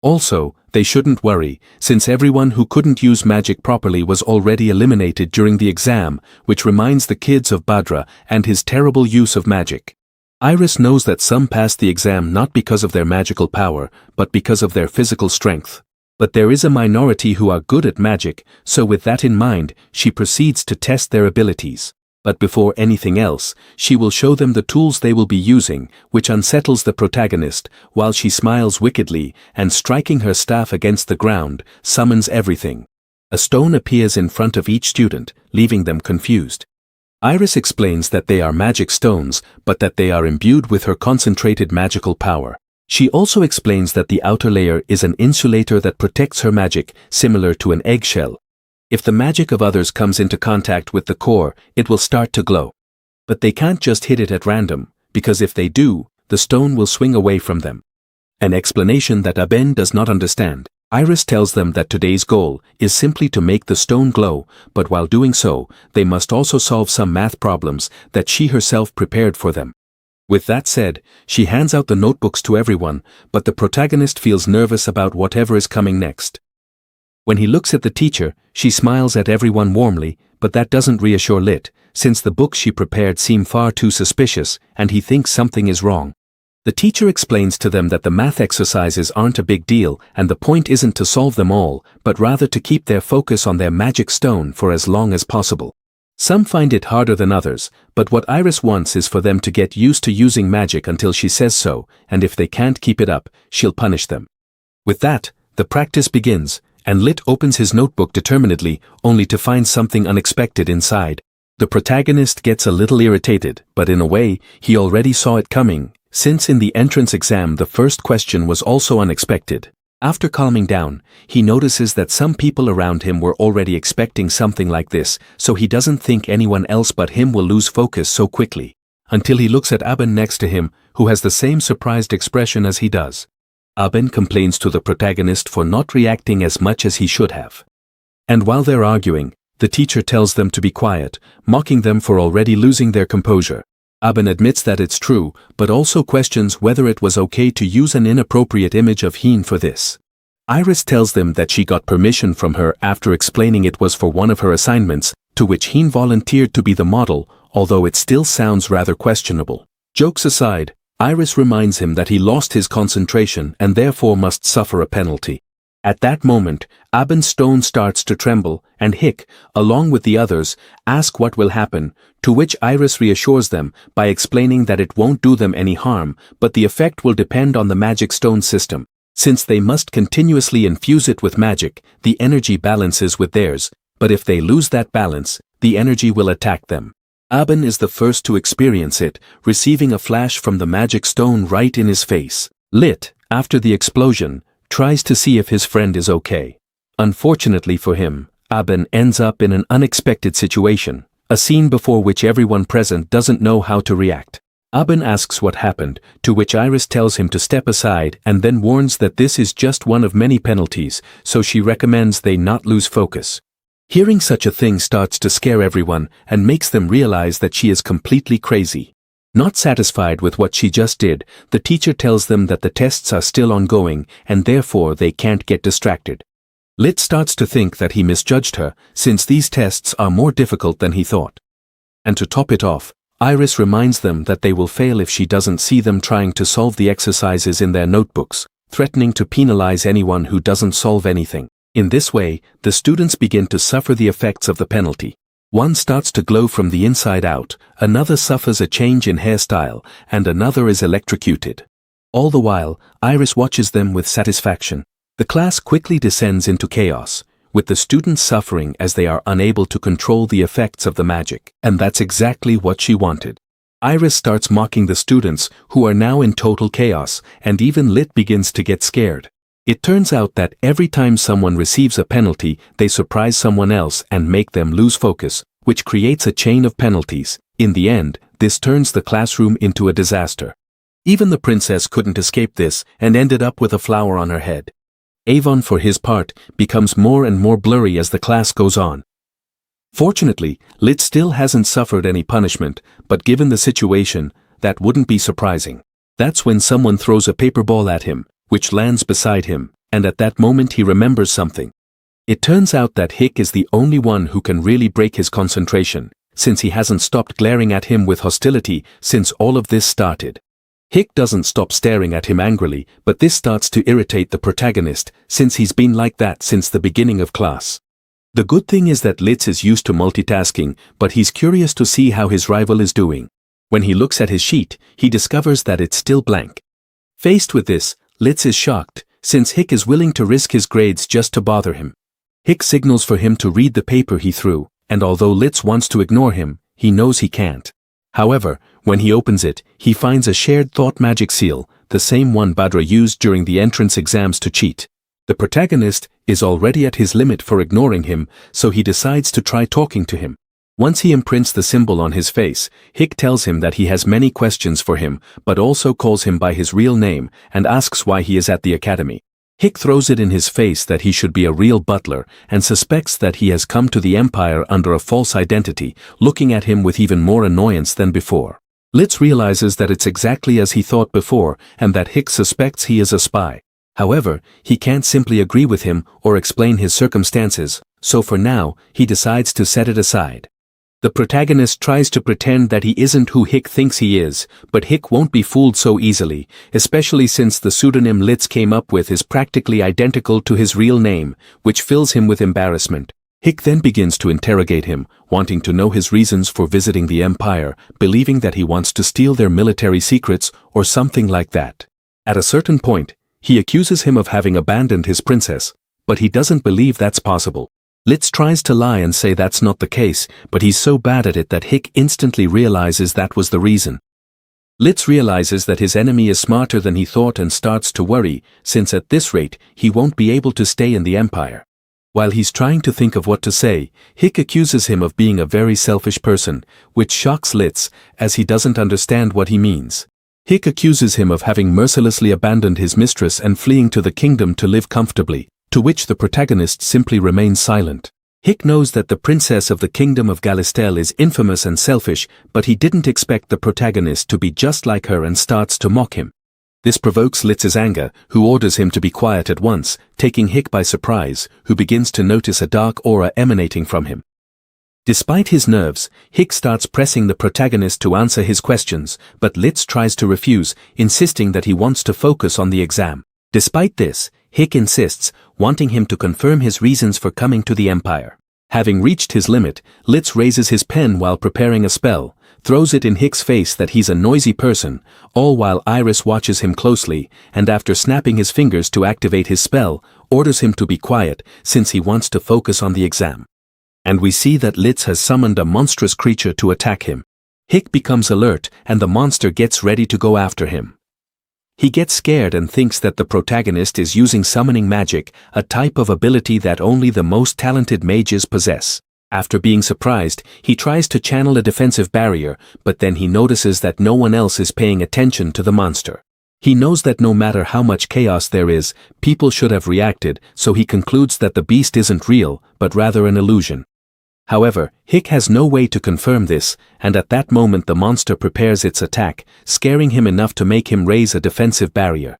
Also, they shouldn't worry, since everyone who couldn't use magic properly was already eliminated during the exam, which reminds the kids of Badra and his terrible use of magic. Iris knows that some passed the exam not because of their magical power, but because of their physical strength. But there is a minority who are good at magic, so with that in mind, she proceeds to test their abilities. But before anything else, she will show them the tools they will be using, which unsettles the protagonist, while she smiles wickedly, and striking her staff against the ground, summons everything. A stone appears in front of each student, leaving them confused. Iris explains that they are magic stones, but that they are imbued with her concentrated magical power. She also explains that the outer layer is an insulator that protects her magic, similar to an eggshell. If the magic of others comes into contact with the core, it will start to glow. But they can't just hit it at random, because if they do, the stone will swing away from them. An explanation that Aben does not understand. Iris tells them that today's goal is simply to make the stone glow, but while doing so, they must also solve some math problems that she herself prepared for them. With that said, she hands out the notebooks to everyone, but the protagonist feels nervous about whatever is coming next. When he looks at the teacher, she smiles at everyone warmly, but that doesn't reassure Lit, since the books she prepared seem far too suspicious, and he thinks something is wrong. The teacher explains to them that the math exercises aren't a big deal, and the point isn't to solve them all, but rather to keep their focus on their magic stone for as long as possible. Some find it harder than others, but what Iris wants is for them to get used to using magic until she says so, and if they can't keep it up, she'll punish them. With that, the practice begins, and Lit opens his notebook determinedly, only to find something unexpected inside. The protagonist gets a little irritated, but in a way, he already saw it coming, since in the entrance exam the first question was also unexpected. After calming down, he notices that some people around him were already expecting something like this, so he doesn't think anyone else but him will lose focus so quickly. Until he looks at Aben next to him, who has the same surprised expression as he does. Aben complains to the protagonist for not reacting as much as he should have. And while they're arguing, the teacher tells them to be quiet, mocking them for already losing their composure. Aben admits that it's true, but also questions whether it was okay to use an inappropriate image of Heen for this. Iris tells them that she got permission from her after explaining it was for one of her assignments, to which Heen volunteered to be the model, although it still sounds rather questionable. Jokes aside, Iris reminds him that he lost his concentration and therefore must suffer a penalty. At that moment, Aben's stone starts to tremble, and Hick, along with the others, ask what will happen, to which Iris reassures them by explaining that it won't do them any harm, but the effect will depend on the magic stone system. Since they must continuously infuse it with magic, the energy balances with theirs, but if they lose that balance, the energy will attack them. Aben is the first to experience it, receiving a flash from the magic stone right in his face. Lit, after the explosion, tries to see if his friend is okay. Unfortunately for him, Aben ends up in an unexpected situation, a scene before which everyone present doesn't know how to react. Aben asks what happened, to which Iris tells him to step aside and then warns that this is just one of many penalties, so she recommends they not lose focus. Hearing such a thing starts to scare everyone and makes them realize that she is completely crazy. Not satisfied with what she just did, the teacher tells them that the tests are still ongoing and therefore they can't get distracted. Lit starts to think that he misjudged her, since these tests are more difficult than he thought. And to top it off, Iris reminds them that they will fail if she doesn't see them trying to solve the exercises in their notebooks, threatening to penalize anyone who doesn't solve anything. In this way, the students begin to suffer the effects of the penalty. One starts to glow from the inside out, another suffers a change in hairstyle, and another is electrocuted. All the while, Iris watches them with satisfaction. The class quickly descends into chaos, with the students suffering as they are unable to control the effects of the magic, and that's exactly what she wanted. Iris starts mocking the students, who are now in total chaos, and even Lit begins to get scared. It turns out that every time someone receives a penalty, they surprise someone else and make them lose focus, which creates a chain of penalties. In the end, this turns the classroom into a disaster. Even the princess couldn't escape this and ended up with a flower on her head. Avon, for his part, becomes more and more blurry as the class goes on. Fortunately, Lit still hasn't suffered any punishment, but given the situation, that wouldn't be surprising. That's when someone throws a paper ball at him, which lands beside him, and at that moment he remembers something. It turns out that Hick is the only one who can really break his concentration, since he hasn't stopped glaring at him with hostility since all of this started. Hick doesn't stop staring at him angrily, but this starts to irritate the protagonist, since he's been like that since the beginning of class. The good thing is that Litz is used to multitasking, but he's curious to see how his rival is doing. When he looks at his sheet, he discovers that it's still blank. Faced with this, Litz is shocked, since Hick is willing to risk his grades just to bother him. Hick signals for him to read the paper he threw, and although Litz wants to ignore him, he knows he can't. However, when he opens it, he finds a shared thought magic seal, the same one Badra used during the entrance exams to cheat. The protagonist is already at his limit for ignoring him, so he decides to try talking to him. Once he imprints the symbol on his face, Hick tells him that he has many questions for him, but also calls him by his real name and asks why he is at the academy. Hick throws it in his face that he should be a real butler and suspects that he has come to the Empire under a false identity, looking at him with even more annoyance than before. Litz realizes that it's exactly as he thought before and that Hick suspects he is a spy. However, he can't simply agree with him or explain his circumstances, so for now, he decides to set it aside. The protagonist tries to pretend that he isn't who Hick thinks he is, but Hick won't be fooled so easily, especially since the pseudonym Litz came up with is practically identical to his real name, which fills him with embarrassment. Hick then begins to interrogate him, wanting to know his reasons for visiting the Empire, believing that he wants to steal their military secrets or something like that. At a certain point, he accuses him of having abandoned his princess, but he doesn't believe that's possible. Litz tries to lie and say that's not the case, but he's so bad at it that Hick instantly realizes that was the reason. Litz realizes that his enemy is smarter than he thought and starts to worry, since at this rate, he won't be able to stay in the Empire. While he's trying to think of what to say, Hick accuses him of being a very selfish person, which shocks Litz, as he doesn't understand what he means. Hick accuses him of having mercilessly abandoned his mistress and fleeing to the kingdom to live comfortably, to which the protagonist simply remains silent. Hick knows that the princess of the kingdom of Galistel is infamous and selfish, but he didn't expect the protagonist to be just like her and starts to mock him. This provokes Litz's anger, who orders him to be quiet at once, taking Hick by surprise, who begins to notice a dark aura emanating from him. Despite his nerves, Hick starts pressing the protagonist to answer his questions, but Litz tries to refuse, insisting that he wants to focus on the exam. Despite this, Hick insists, wanting him to confirm his reasons for coming to the Empire. Having reached his limit, Litz raises his pen while preparing a spell, throws it in Hick's face that he's a noisy person, all while Iris watches him closely, and after snapping his fingers to activate his spell, orders him to be quiet since he wants to focus on the exam. And we see that Litz has summoned a monstrous creature to attack him. Hick becomes alert and the monster gets ready to go after him. He gets scared and thinks that the protagonist is using summoning magic, a type of ability that only the most talented mages possess. After being surprised, he tries to channel a defensive barrier, but then he notices that no one else is paying attention to the monster. He knows that no matter how much chaos there is, people should have reacted, so he concludes that the beast isn't real, but rather an illusion. However, Hick has no way to confirm this, and at that moment the monster prepares its attack, scaring him enough to make him raise a defensive barrier.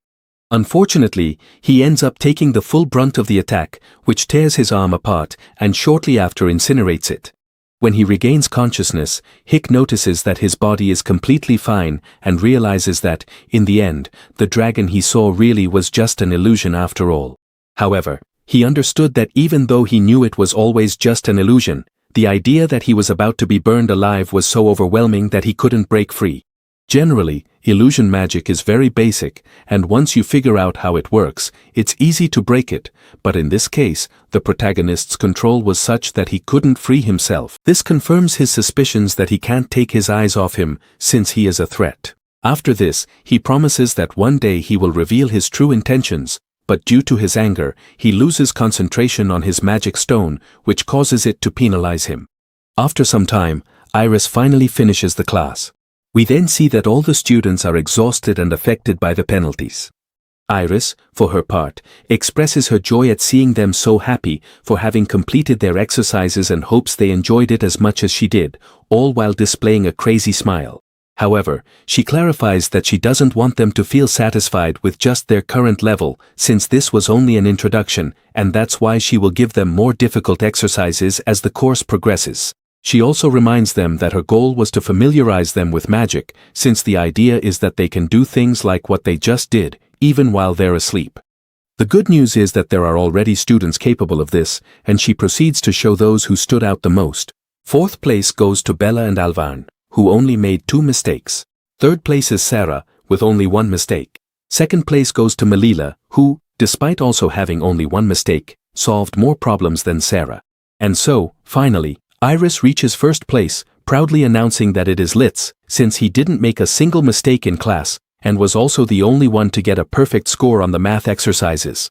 Unfortunately, he ends up taking the full brunt of the attack, which tears his arm apart and shortly after incinerates it. When he regains consciousness, Hick notices that his body is completely fine and realizes that, in the end, the dragon he saw really was just an illusion after all. However, he understood that even though he knew it was always just an illusion, the idea that he was about to be burned alive was so overwhelming that he couldn't break free. Generally, illusion magic is very basic, and once you figure out how it works, it's easy to break it, but in this case, the protagonist's control was such that he couldn't free himself. This confirms his suspicions that he can't take his eyes off him, since he is a threat. After this, he promises that one day he will reveal his true intentions, but due to his anger, he loses concentration on his magic stone, which causes it to penalize him. After some time, Iris finally finishes the class. We then see that all the students are exhausted and affected by the penalties. Iris, for her part, expresses her joy at seeing them so happy for having completed their exercises and hopes they enjoyed it as much as she did, all while displaying a crazy smile. However, she clarifies that she doesn't want them to feel satisfied with just their current level, since this was only an introduction, and that's why she will give them more difficult exercises as the course progresses. She also reminds them that her goal was to familiarize them with magic, since the idea is that they can do things like what they just did, even while they're asleep. The good news is that there are already students capable of this, and she proceeds to show those who stood out the most. Fourth place goes to Bella and Alvarn, who only made 2 mistakes. Third place is Sarah, with only 1 mistake. Second place goes to Melila, who, despite also having only 1 mistake, solved more problems than Sarah. And so, finally, Iris reaches first place, proudly announcing that it is Litz, since he didn't make a single mistake in class, and was also the only one to get a perfect score on the math exercises.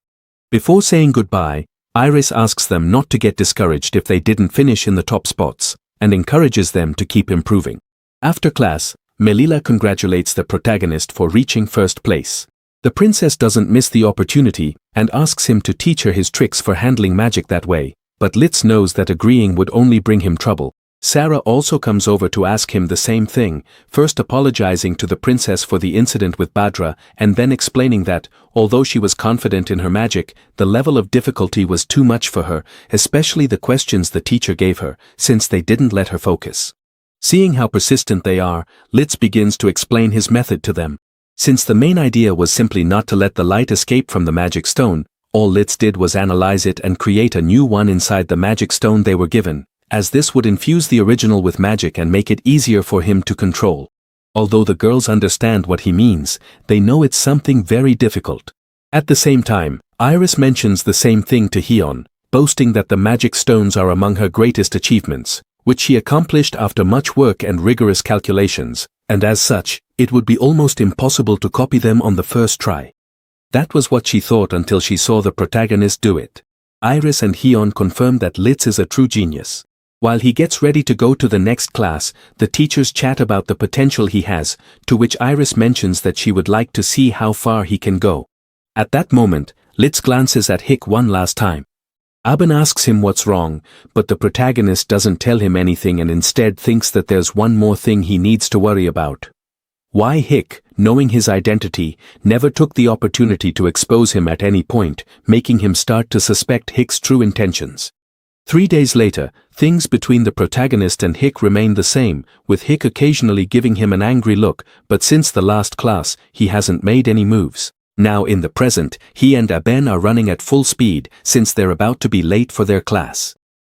Before saying goodbye, Iris asks them not to get discouraged if they didn't finish in the top spots, and encourages them to keep improving. After class, Melila congratulates the protagonist for reaching first place. The princess doesn't miss the opportunity, and asks him to teach her his tricks for handling magic that way, but Litz knows that agreeing would only bring him trouble, Sarah also comes over to ask him the same thing, first apologizing to the princess for the incident with Badra and then explaining that, although she was confident in her magic, the level of difficulty was too much for her, especially the questions the teacher gave her, since they didn't let her focus. Seeing how persistent they are, Litz begins to explain his method to them. Since the main idea was simply not to let the light escape from the magic stone, all Litz did was analyze it and create a new one inside the magic stone they were given, as this would infuse the original with magic and make it easier for him to control. Although the girls understand what he means, they know it's something very difficult. At the same time, Iris mentions the same thing to Hyun, boasting that the magic stones are among her greatest achievements, which she accomplished after much work and rigorous calculations, and as such, it would be almost impossible to copy them on the first try. That was what she thought until she saw the protagonist do it. Iris and Hyun confirm that Litz is a true genius. While he gets ready to go to the next class, the teachers chat about the potential he has, to which Iris mentions that she would like to see how far he can go. At that moment, Litz glances at Hick one last time. Aben asks him what's wrong, but the protagonist doesn't tell him anything and instead thinks that there's one more thing he needs to worry about. Why Hick, knowing his identity, never took the opportunity to expose him at any point, making him start to suspect Hick's true intentions. 3 days later, things between the protagonist and Hick remain the same, with Hick occasionally giving him an angry look, but since the last class, he hasn't made any moves. Now in the present, he and Aben are running at full speed, since they're about to be late for their class.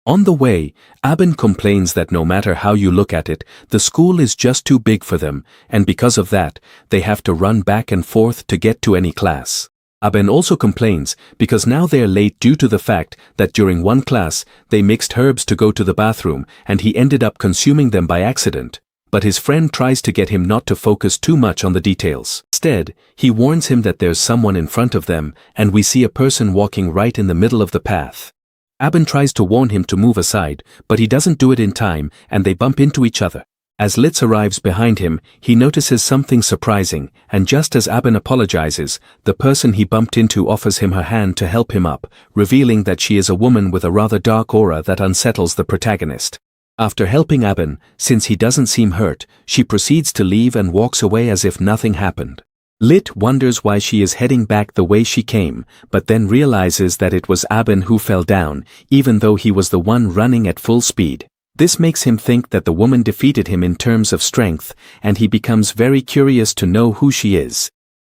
On the way, Aben complains that no matter how you look at it, the school is just too big for them, and because of that, they have to run back and forth to get to any class. Aben also complains because now they are late due to the fact that during one class, they mixed herbs to go to the bathroom and he ended up consuming them by accident. But his friend tries to get him not to focus too much on the details. Instead, he warns him that there's someone in front of them and we see a person walking right in the middle of the path. Aben tries to warn him to move aside, but he doesn't do it in time and they bump into each other. As Litz arrives behind him, he notices something surprising, and just as Aben apologizes, the person he bumped into offers him her hand to help him up, revealing that she is a woman with a rather dark aura that unsettles the protagonist. After helping Aben, since he doesn't seem hurt, she proceeds to leave and walks away as if nothing happened. Lit wonders why she is heading back the way she came, but then realizes that it was Aben who fell down, even though he was the one running at full speed. This makes him think that the woman defeated him in terms of strength, and he becomes very curious to know who she is.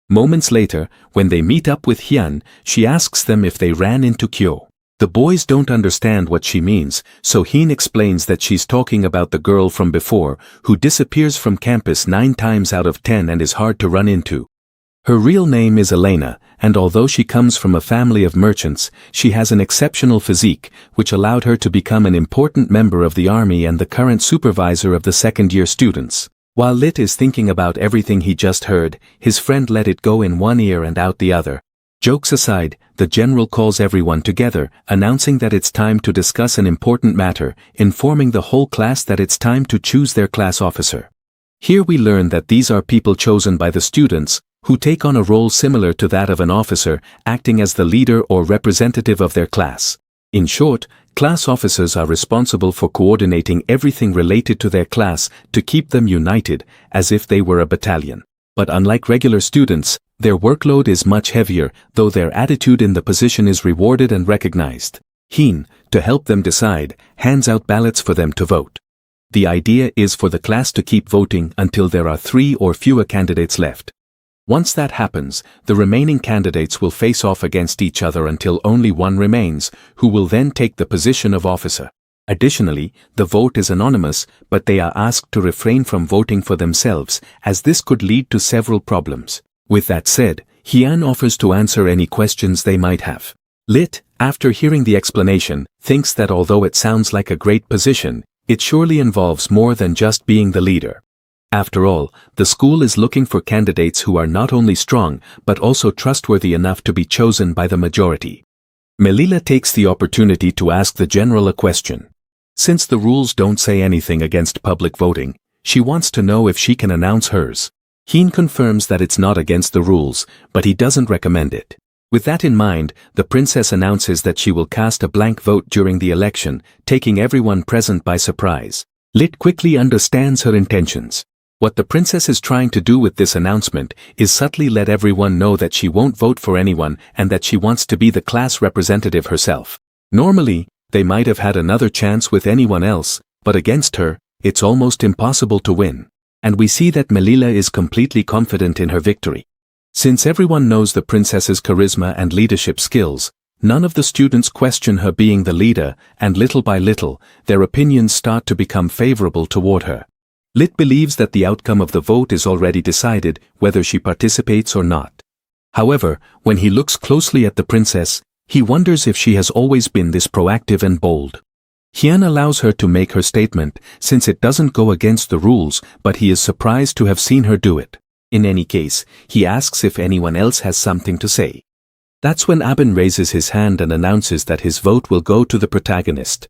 Moments later, when they meet up with Hyun, she asks them if they ran into Kyo. The boys don't understand what she means, so Hyun explains that she's talking about the girl from before, who disappears from campus 9 times out of 10 and is hard to run into. Her real name is Elena, and although she comes from a family of merchants, she has an exceptional physique, which allowed her to become an important member of the army and the current supervisor of the second-year students. While Lit is thinking about everything he just heard, his friend let it go in one ear and out the other. Jokes aside, the general calls everyone together, announcing that it's time to discuss an important matter, informing the whole class that it's time to choose their class officer. Here we learn that these are people chosen by the students, who take on a role similar to that of an officer, acting as the leader or representative of their class. In short, class officers are responsible for coordinating everything related to their class to keep them united, as if they were a battalion. But unlike regular students, their workload is much heavier, though their attitude in the position is rewarded and recognized. Hyun, to help them decide, hands out ballots for them to vote. The idea is for the class to keep voting until there are 3 or fewer candidates left. Once that happens, the remaining candidates will face off against each other until only one remains, who will then take the position of officer. Additionally, the vote is anonymous, but they are asked to refrain from voting for themselves, as this could lead to several problems. With that said, Hyun offers to answer any questions they might have. Lit, after hearing the explanation, thinks that although it sounds like a great position, it surely involves more than just being the leader. After all, the school is looking for candidates who are not only strong, but also trustworthy enough to be chosen by the majority. Melila takes the opportunity to ask the general a question. Since the rules don't say anything against public voting, she wants to know if she can announce hers. Hyun confirms that it's not against the rules, but he doesn't recommend it. With that in mind, the princess announces that she will cast a blank vote during the election, taking everyone present by surprise. Lit quickly understands her intentions. What the princess is trying to do with this announcement is subtly let everyone know that she won't vote for anyone and that she wants to be the class representative herself. Normally, they might have had another chance with anyone else, but against her, it's almost impossible to win. And we see that Melila is completely confident in her victory. Since everyone knows the princess's charisma and leadership skills, none of the students question her being the leader, and little by little, their opinions start to become favorable toward her. Lit believes that the outcome of the vote is already decided, whether she participates or not. However, when he looks closely at the princess, he wonders if she has always been this proactive and bold. Hyun allows her to make her statement, since it doesn't go against the rules, but he is surprised to have seen her do it. In any case, he asks if anyone else has something to say. That's when Abin raises his hand and announces that his vote will go to the protagonist.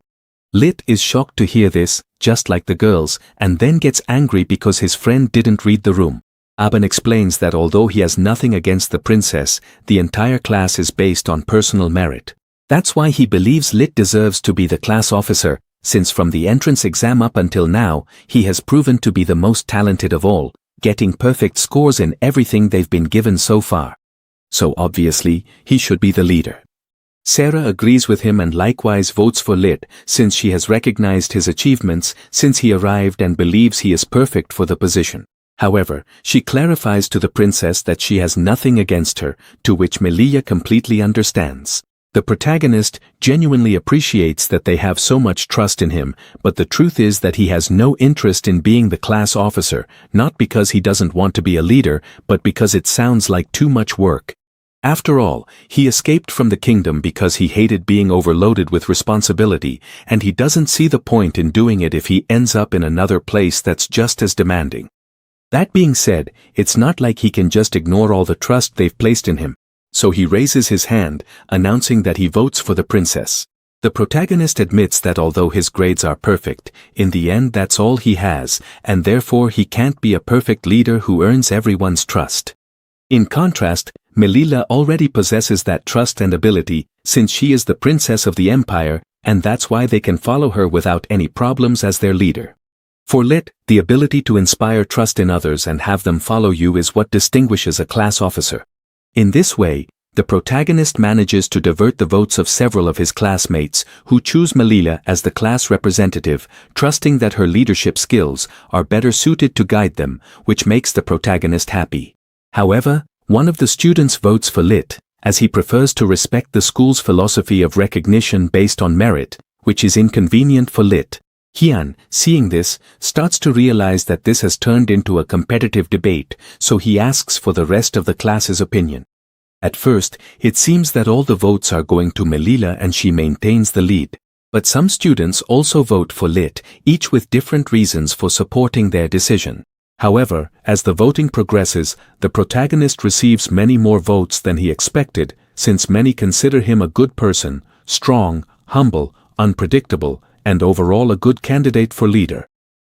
Lit is shocked to hear this, just like the girls, and then gets angry because his friend didn't read the room. Abin explains that although he has nothing against the princess, the entire class is based on personal merit. That's why he believes Lit deserves to be the class officer, since from the entrance exam up until now, he has proven to be the most talented of all, getting perfect scores in everything they've been given so far. So obviously, he should be the leader. Sarah agrees with him and likewise votes for Lit, since she has recognized his achievements since he arrived and believes he is perfect for the position. However, she clarifies to the princess that she has nothing against her, to which Melila completely understands. The protagonist genuinely appreciates that they have so much trust in him, but the truth is that he has no interest in being the class officer, not because he doesn't want to be a leader, but because it sounds like too much work. After all, he escaped from the kingdom because he hated being overloaded with responsibility, and he doesn't see the point in doing it if he ends up in another place that's just as demanding. That being said, it's not like he can just ignore all the trust they've placed in him, so he raises his hand, announcing that he votes for the princess. The protagonist admits that although his grades are perfect, in the end that's all he has, and therefore he can't be a perfect leader who earns everyone's trust. In contrast, Melila already possesses that trust and ability, since she is the princess of the empire, and that's why they can follow her without any problems as their leader. For Lit, the ability to inspire trust in others and have them follow you is what distinguishes a class officer. In this way, the protagonist manages to divert the votes of several of his classmates, who choose Melila as the class representative, trusting that her leadership skills are better suited to guide them, which makes the protagonist happy. However, one of the students votes for Lit, as he prefers to respect the school's philosophy of recognition based on merit, which is inconvenient for Lit. Hyun, seeing this, starts to realize that this has turned into a competitive debate, so he asks for the rest of the class's opinion. At first, it seems that all the votes are going to Melila and she maintains the lead. But some students also vote for Lit, each with different reasons for supporting their decision. However, as the voting progresses, the protagonist receives many more votes than he expected, since many consider him a good person, strong, humble, unpredictable, and overall a good candidate for leader.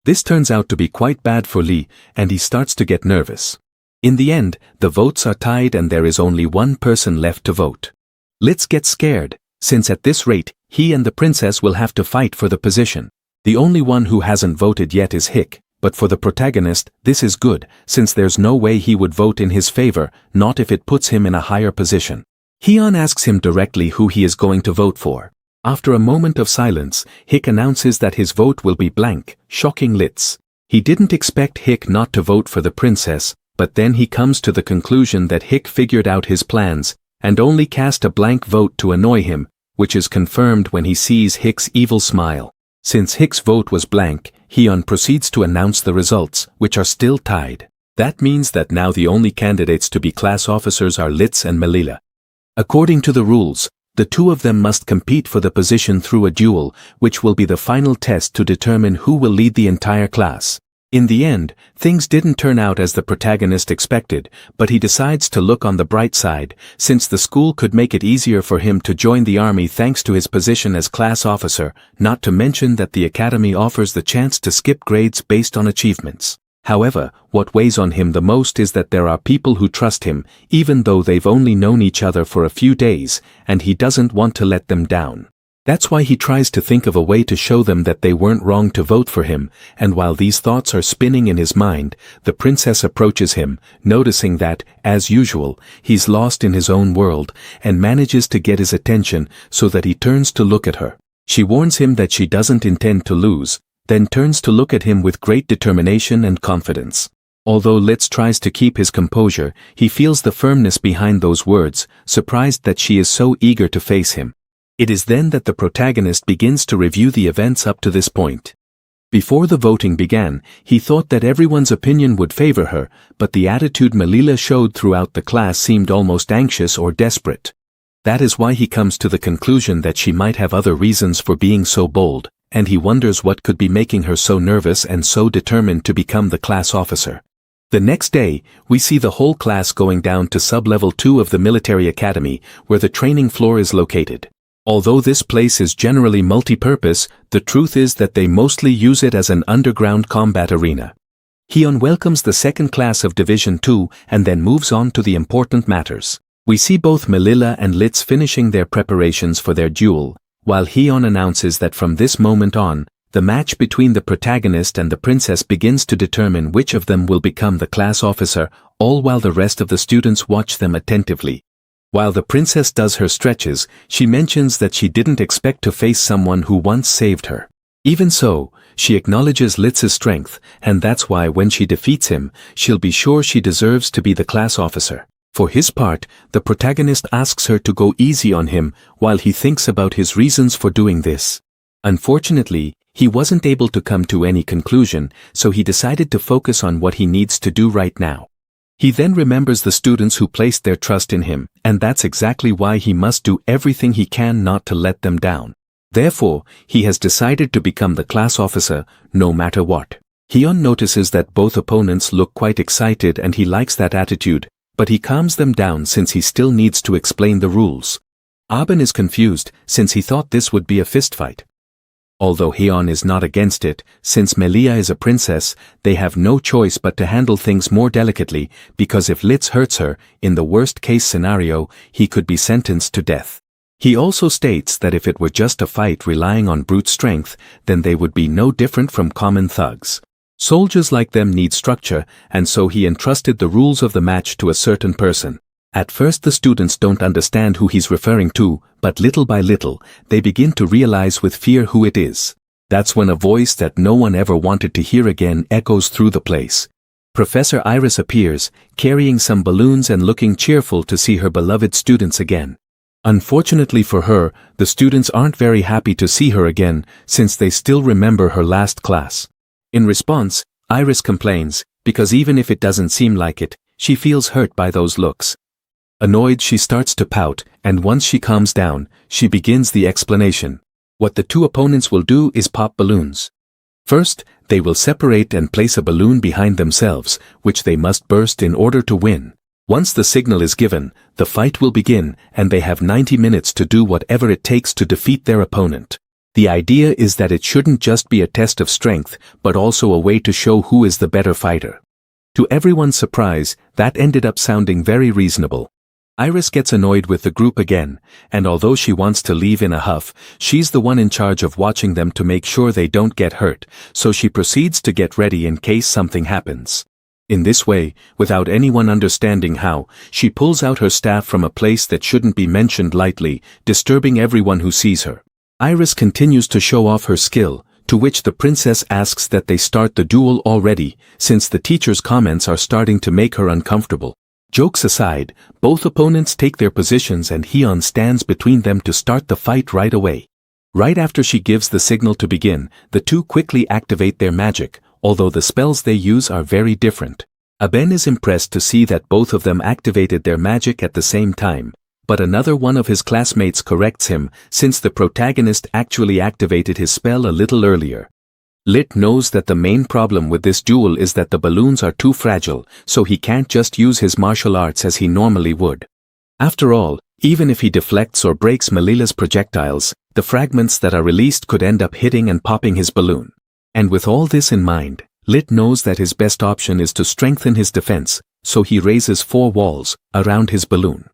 This turns out to be quite bad for Lee, and he starts to get nervous. In the end, the votes are tied and there is only one person left to vote. Lit gets scared, since at this rate, he and the princess will have to fight for the position. The only one who hasn't voted yet is Hick, but for the protagonist, this is good, since there's no way he would vote in his favor, not if it puts him in a higher position. Hyun asks him directly who he is going to vote for. After a moment of silence, Hick announces that his vote will be blank, shocking Lit. He didn't expect Hick not to vote for the princess, but then he comes to the conclusion that Hick figured out his plans, and only cast a blank vote to annoy him, which is confirmed when he sees Hick's evil smile. Since Hick's vote was blank, Hyun proceeds to announce the results, which are still tied. That means that now the only candidates to be class officers are Lit and Melila. According to the rules, the two of them must compete for the position through a duel, which will be the final test to determine who will lead the entire class. In the end, things didn't turn out as the protagonist expected, but he decides to look on the bright side, since the school could make it easier for him to join the army thanks to his position as class officer, not to mention that the academy offers the chance to skip grades based on achievements. However, what weighs on him the most is that there are people who trust him, even though they've only known each other for a few days, and he doesn't want to let them down. That's why he tries to think of a way to show them that they weren't wrong to vote for him, and while these thoughts are spinning in his mind, the princess approaches him, noticing that, as usual, he's lost in his own world, and manages to get his attention so that he turns to look at her. She warns him that she doesn't intend to lose, then turns to look at him with great determination and confidence. Although Litz tries to keep his composure, he feels the firmness behind those words, surprised that she is so eager to face him. It is then that the protagonist begins to review the events up to this point. Before the voting began, he thought that everyone's opinion would favor her, but the attitude Melila showed throughout the class seemed almost anxious or desperate. That is why he comes to the conclusion that she might have other reasons for being so bold, and he wonders what could be making her so nervous and so determined to become the class officer. The next day, we see the whole class going down to sub-level 2 of the military academy, where the training floor is located. Although this place is generally multi-purpose, the truth is that they mostly use it as an underground combat arena. Hyun welcomes the second class of Division 2 and then moves on to the important matters. We see both Melila and Litz finishing their preparations for their duel, while Hyun announces that from this moment on, the match between the protagonist and the princess begins to determine which of them will become the class officer, all while the rest of the students watch them attentively. While the princess does her stretches, she mentions that she didn't expect to face someone who once saved her. Even so, she acknowledges Litz's strength, and that's why when she defeats him, she'll be sure she deserves to be the class officer. For his part, the protagonist asks her to go easy on him while he thinks about his reasons for doing this. Unfortunately, he wasn't able to come to any conclusion, so he decided to focus on what he needs to do right now. He then remembers the students who placed their trust in him, and that's exactly why he must do everything he can not to let them down. Therefore, he has decided to become the class officer, no matter what. Hyun notices that both opponents look quite excited and he likes that attitude, but he calms them down since he still needs to explain the rules. Aben is confused since he thought this would be a fistfight. Although Hyun is not against it, since Melia is a princess, they have no choice but to handle things more delicately, because if Litz hurts her, in the worst-case scenario, he could be sentenced to death. He also states that if it were just a fight relying on brute strength, then they would be no different from common thugs. Soldiers like them need structure, and so he entrusted the rules of the match to a certain person. At first the students don't understand who he's referring to, but little by little, they begin to realize with fear who it is. That's when a voice that no one ever wanted to hear again echoes through the place. Professor Iris appears, carrying some balloons and looking cheerful to see her beloved students again. Unfortunately for her, the students aren't very happy to see her again, since they still remember her last class. In response, Iris complains, because even if it doesn't seem like it, she feels hurt by those looks. Annoyed, she starts to pout, and once she calms down, she begins the explanation. What the two opponents will do is pop balloons. First, they will separate and place a balloon behind themselves, which they must burst in order to win. Once the signal is given, the fight will begin, and they have 90 minutes to do whatever it takes to defeat their opponent. The idea is that it shouldn't just be a test of strength, but also a way to show who is the better fighter. To everyone's surprise, that ended up sounding very reasonable. Iris gets annoyed with the group again, and although she wants to leave in a huff, she's the one in charge of watching them to make sure they don't get hurt, so she proceeds to get ready in case something happens. In this way, without anyone understanding how, she pulls out her staff from a place that shouldn't be mentioned lightly, disturbing everyone who sees her. Iris continues to show off her skill, to which the princess asks that they start the duel already, since the teacher's comments are starting to make her uncomfortable. Jokes aside, both opponents take their positions and Hyun stands between them to start the fight right away. Right after she gives the signal to begin, the two quickly activate their magic, although the spells they use are very different. Aben is impressed to see that both of them activated their magic at the same time, but another one of his classmates corrects him, since the protagonist actually activated his spell a little earlier. Lit knows that the main problem with this duel is that the balloons are too fragile, so he can't just use his martial arts as he normally would. After all, even if he deflects or breaks Melila's projectiles, the fragments that are released could end up hitting and popping his balloon. And with all this in mind, Lit knows that his best option is to strengthen his defense, so he raises 4 walls around his balloon.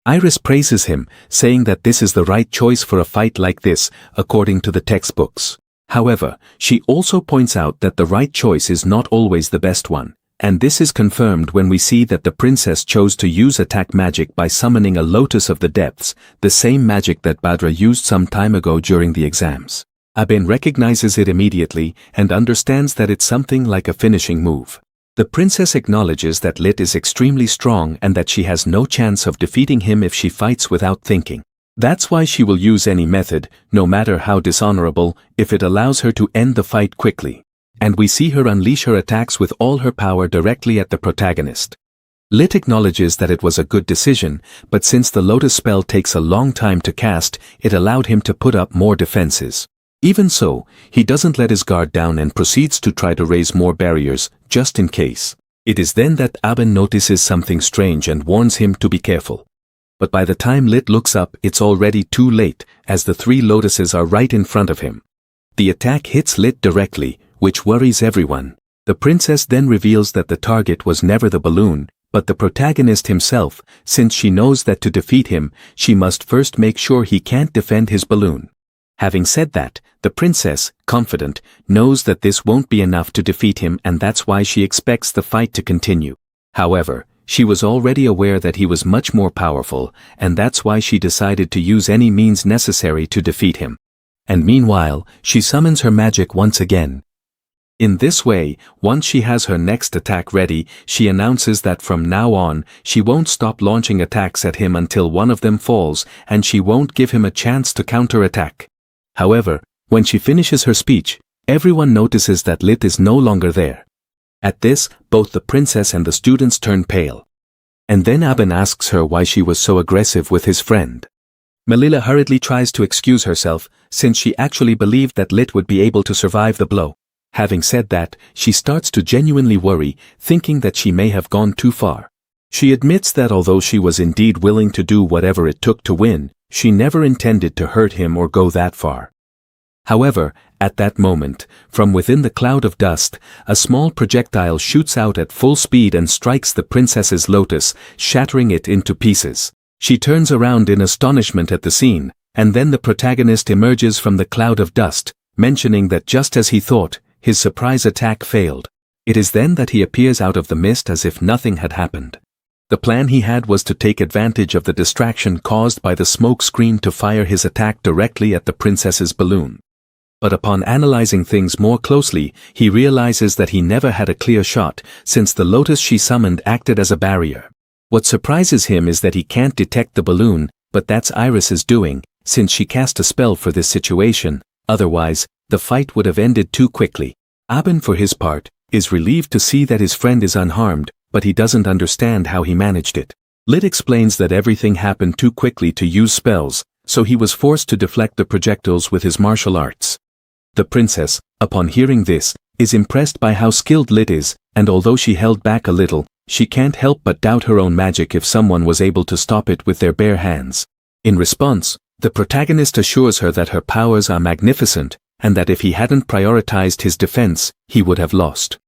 Iris praises him, saying that this is the right choice for a fight like this, according to the textbooks. However, she also points out that the right choice is not always the best one, and this is confirmed when we see that the princess chose to use attack magic by summoning a lotus of the depths, the same magic that Badra used some time ago during the exams. Aben recognizes it immediately and understands that it's something like a finishing move. The princess acknowledges that Lit is extremely strong and that she has no chance of defeating him if she fights without thinking. That's why she will use any method, no matter how dishonorable, if it allows her to end the fight quickly. And we see her unleash her attacks with all her power directly at the protagonist. Lit acknowledges that it was a good decision, but since the Lotus spell takes a long time to cast, it allowed him to put up more defenses. Even so, he doesn't let his guard down and proceeds to try to raise more barriers, just in case. It is then that Aben notices something strange and warns him to be careful. But by the time Lit looks up, it's already too late, as the 3 lotuses are right in front of him. The attack hits Lit directly, which worries everyone. The princess then reveals that the target was never the balloon, but the protagonist himself, since she knows that to defeat him, she must first make sure he can't defend his balloon. Having said that, the princess, confident, knows that this won't be enough to defeat him, and that's why she expects the fight to continue. However, she was already aware that he was much more powerful, and that's why she decided to use any means necessary to defeat him. And meanwhile, she summons her magic once again. In this way, once she has her next attack ready, she announces that from now on, she won't stop launching attacks at him until one of them falls, and she won't give him a chance to counterattack. However, when she finishes her speech, everyone notices that Lit is no longer there. At this, both the princess and the students turn pale. And then Aben asks her why she was so aggressive with his friend. Melilla hurriedly tries to excuse herself, since she actually believed that Lit would be able to survive the blow. Having said that, she starts to genuinely worry, thinking that she may have gone too far. She admits that although she was indeed willing to do whatever it took to win, she never intended to hurt him or go that far. However, at that moment, from within the cloud of dust, a small projectile shoots out at full speed and strikes the princess's lotus, shattering it into pieces. She turns around in astonishment at the scene, and then the protagonist emerges from the cloud of dust, mentioning that just as he thought, his surprise attack failed. It is then that he appears out of the mist as if nothing had happened. The plan he had was to take advantage of the distraction caused by the smoke screen to fire his attack directly at the princess's balloon. But upon analyzing things more closely, he realizes that he never had a clear shot, since the lotus she summoned acted as a barrier. What surprises him is that he can't detect the balloon, but that's Iris's doing, since she cast a spell for this situation. Otherwise, the fight would have ended too quickly. Aben, for his part, is relieved to see that his friend is unharmed, but he doesn't understand how he managed it. Lit explains that everything happened too quickly to use spells, so he was forced to deflect the projectiles with his martial arts. The princess, upon hearing this, is impressed by how skilled Lit is, and although she held back a little, she can't help but doubt her own magic if someone was able to stop it with their bare hands. In response, the protagonist assures her that her powers are magnificent, and that if he hadn't prioritized his defense, he would have lost.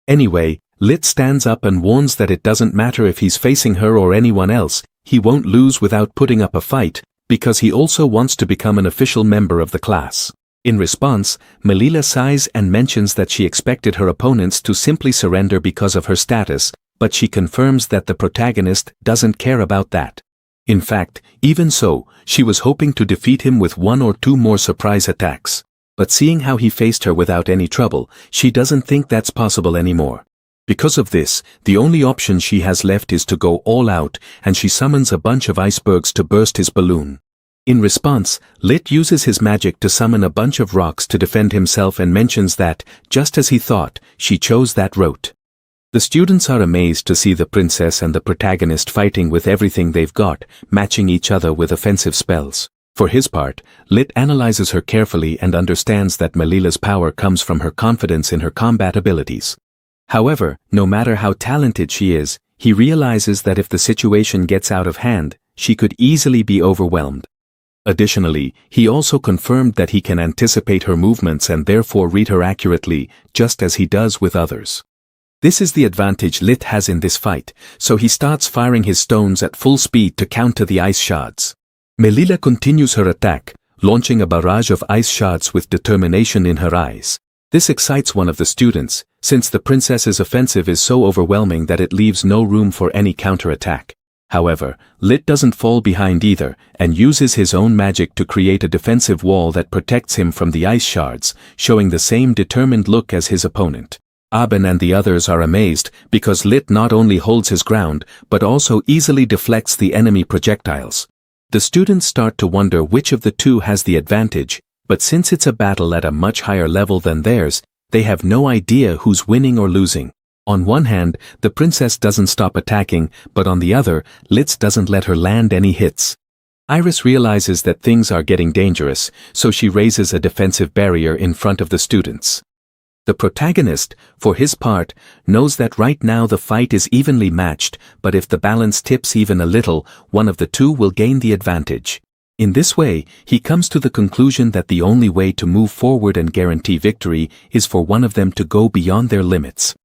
Anyway, Lit stands up and warns that it doesn't matter if he's facing her or anyone else, he won't lose without putting up a fight, because he also wants to become an official member of the class. In response, Melilla sighs and mentions that she expected her opponents to simply surrender because of her status, but she confirms that the protagonist doesn't care about that. In fact, even so, she was hoping to defeat him with 1 or 2 more surprise attacks. But seeing how he faced her without any trouble, she doesn't think that's possible anymore. Because of this, the only option she has left is to go all out, and she summons a bunch of icebergs to burst his balloon. In response, Lit uses his magic to summon a bunch of rocks to defend himself and mentions that, just as he thought, she chose that route. The students are amazed to see the princess and the protagonist fighting with everything they've got, matching each other with offensive spells. For his part, Lit analyzes her carefully and understands that Melilla's power comes from her confidence in her combat abilities. However, no matter how talented she is, he realizes that if the situation gets out of hand, she could easily be overwhelmed. Additionally, he also confirmed that he can anticipate her movements and therefore read her accurately, just as he does with others. This is the advantage Lit has in this fight, so he starts firing his stones at full speed to counter the ice shards. Melilla continues her attack, launching a barrage of ice shards with determination in her eyes. This excites one of the students, since the princess's offensive is so overwhelming that it leaves no room for any counterattack. However, Lit doesn't fall behind either, and uses his own magic to create a defensive wall that protects him from the ice shards, showing the same determined look as his opponent. Aben and the others are amazed, because Lit not only holds his ground, but also easily deflects the enemy projectiles. The students start to wonder which of the two has the advantage, but since it's a battle at a much higher level than theirs, they have no idea who's winning or losing. On one hand, the princess doesn't stop attacking, but on the other, Litz doesn't let her land any hits. Iris realizes that things are getting dangerous, so she raises a defensive barrier in front of the students. The protagonist, for his part, knows that right now the fight is evenly matched, but if the balance tips even a little, one of the two will gain the advantage. In this way, he comes to the conclusion that the only way to move forward and guarantee victory is for one of them to go beyond their limits.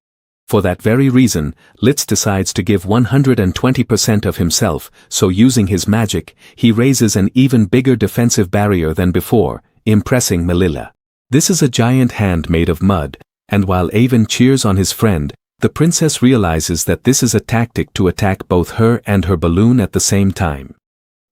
For that very reason, Litz decides to give 120% of himself, so using his magic, he raises an even bigger defensive barrier than before, impressing Melilla. This is a giant hand made of mud, and while Avon cheers on his friend, the princess realizes that this is a tactic to attack both her and her balloon at the same time.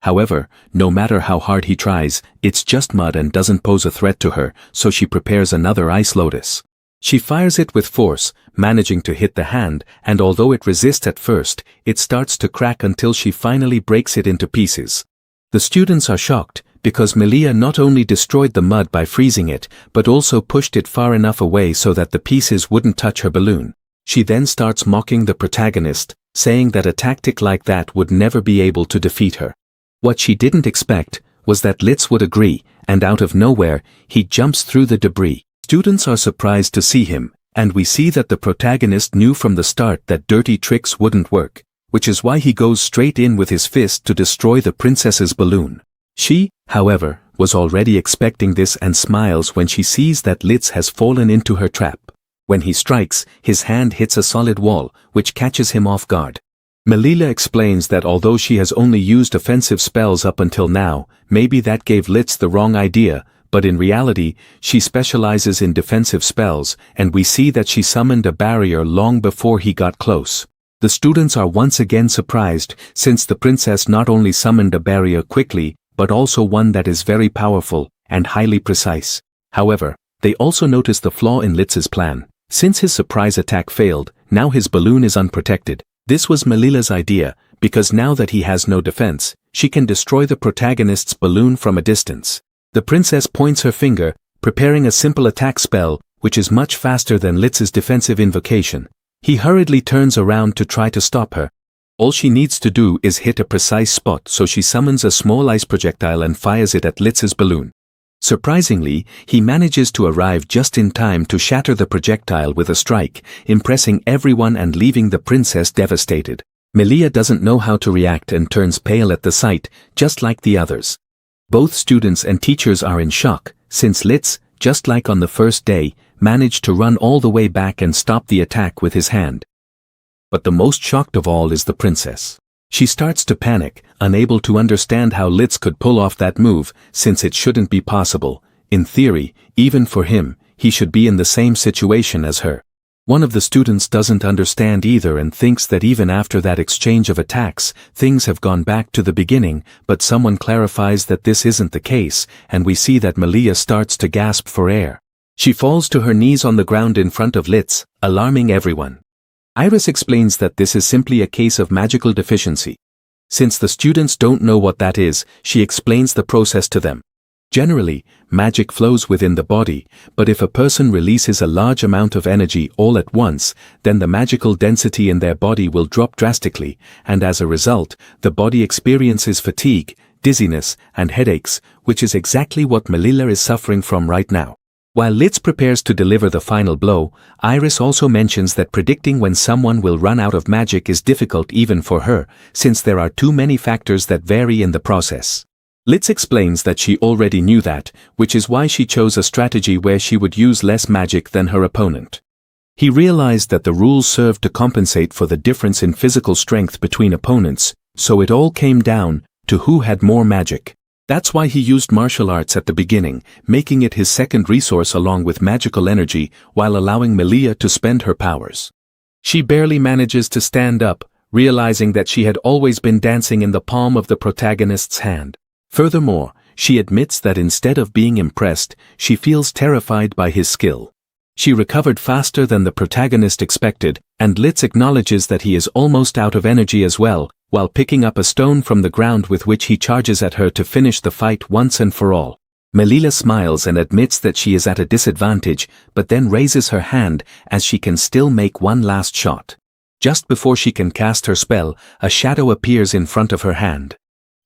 However, no matter how hard he tries, it's just mud and doesn't pose a threat to her, so she prepares another ice lotus. She fires it with force, managing to hit the hand, and although it resists at first, it starts to crack until she finally breaks it into pieces. The students are shocked, because Melilla not only destroyed the mud by freezing it, but also pushed it far enough away so that the pieces wouldn't touch her balloon. She then starts mocking the protagonist, saying that a tactic like that would never be able to defeat her. What she didn't expect was that Litz would agree, and out of nowhere, he jumps through the debris. Students are surprised to see him, and we see that the protagonist knew from the start that dirty tricks wouldn't work, which is why he goes straight in with his fist to destroy the princess's balloon. She, however, was already expecting this and smiles when she sees that Litz has fallen into her trap. When he strikes, his hand hits a solid wall, which catches him off guard. Melilla explains that although she has only used offensive spells up until now, maybe that gave Litz the wrong idea, but in reality, she specializes in defensive spells, and we see that she summoned a barrier long before he got close. The students are once again surprised, since the princess not only summoned a barrier quickly, but also one that is very powerful and highly precise. However, they also notice the flaw in Litz's plan. Since his surprise attack failed, now his balloon is unprotected. This was Melilla's idea, because now that he has no defense, she can destroy the protagonist's balloon from a distance. The princess points her finger, preparing a simple attack spell, which is much faster than Litz's defensive invocation. He hurriedly turns around to try to stop her. All she needs to do is hit a precise spot, so she summons a small ice projectile and fires it at Litz's balloon. Surprisingly, he manages to arrive just in time to shatter the projectile with a strike, impressing everyone and leaving the princess devastated. Melilla doesn't know how to react and turns pale at the sight, just like the others. Both students and teachers are in shock, since Litz, just like on the first day, managed to run all the way back and stop the attack with his hand. But the most shocked of all is the princess. She starts to panic, unable to understand how Litz could pull off that move, since it shouldn't be possible. In theory, even for him, he should be in the same situation as her. One of the students doesn't understand either and thinks that even after that exchange of attacks, things have gone back to the beginning, but someone clarifies that this isn't the case, and we see that Melilla starts to gasp for air. She falls to her knees on the ground in front of Litz, alarming everyone. Iris explains that this is simply a case of magical deficiency. Since the students don't know what that is, she explains the process to them. Generally, magic flows within the body, but if a person releases a large amount of energy all at once, then the magical density in their body will drop drastically, and as a result, the body experiences fatigue, dizziness, and headaches, which is exactly what Melilla is suffering from right now. While Litz prepares to deliver the final blow, Iris also mentions that predicting when someone will run out of magic is difficult even for her, since there are too many factors that vary in the process. Litz explains that she already knew that, which is why she chose a strategy where she would use less magic than her opponent. He realized that the rules served to compensate for the difference in physical strength between opponents, so it all came down to who had more magic. That's why he used martial arts at the beginning, making it his second resource along with magical energy while allowing Melia to spend her powers. She barely manages to stand up, realizing that she had always been dancing in the palm of the protagonist's hand. Furthermore, she admits that instead of being impressed, she feels terrified by his skill. She recovered faster than the protagonist expected, and Litz acknowledges that he is almost out of energy as well, while picking up a stone from the ground with which he charges at her to finish the fight once and for all. Melia smiles and admits that she is at a disadvantage, but then raises her hand as she can still make one last shot. Just before she can cast her spell, a shadow appears in front of her hand.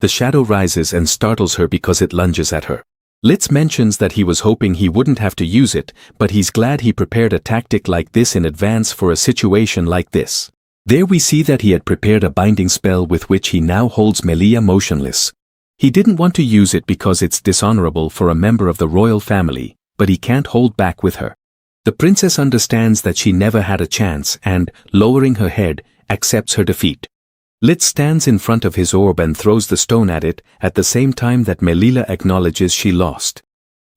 The shadow rises and startles her because it lunges at her. Litz mentions that he was hoping he wouldn't have to use it, but he's glad he prepared a tactic like this in advance for a situation like this. There we see that he had prepared a binding spell with which he now holds Melia motionless. He didn't want to use it because it's dishonorable for a member of the royal family, but he can't hold back with her. The princess understands that she never had a chance and, lowering her head, accepts her defeat. Litz stands in front of his orb and throws the stone at it at the same time that Melia acknowledges she lost.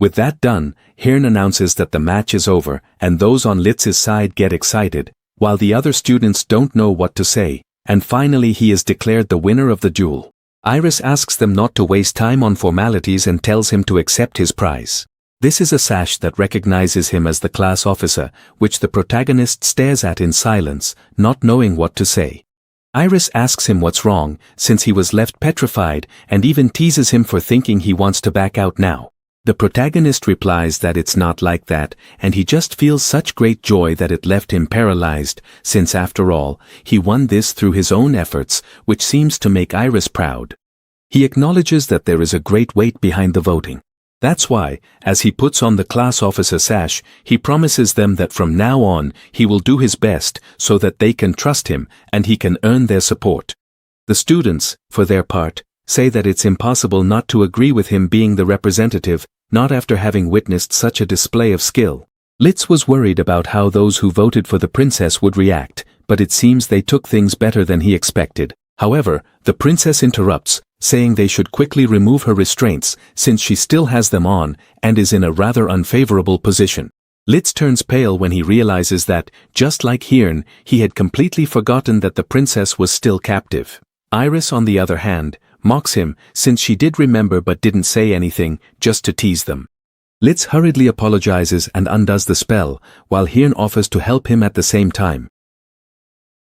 With that done, Hirn announces that the match is over and those on Litz's side get excited, while the other students don't know what to say, and finally he is declared the winner of the duel. Iris asks them not to waste time on formalities and tells him to accept his prize. This is a sash that recognizes him as the class officer, which the protagonist stares at in silence, not knowing what to say. Iris asks him what's wrong, since he was left petrified, and even teases him for thinking he wants to back out now. The protagonist replies that it's not like that, and he just feels such great joy that it left him paralyzed, since after all, he won this through his own efforts, which seems to make Iris proud. He acknowledges that there is a great weight behind the voting. That's why, as he puts on the class officer sash, he promises them that from now on he will do his best so that they can trust him and he can earn their support. The students, for their part, say that it's impossible not to agree with him being the representative, not after having witnessed such a display of skill. Litz was worried about how those who voted for the princess would react, but it seems they took things better than he expected. However, the princess interrupts, saying they should quickly remove her restraints since she still has them on and is in a rather unfavorable position. Litz turns pale when he realizes that, just like Hirn, he had completely forgotten that the princess was still captive. Iris, on the other hand, mocks him since she did remember but didn't say anything, just to tease them. Litz hurriedly apologizes and undoes the spell, while Hirn offers to help him at the same time.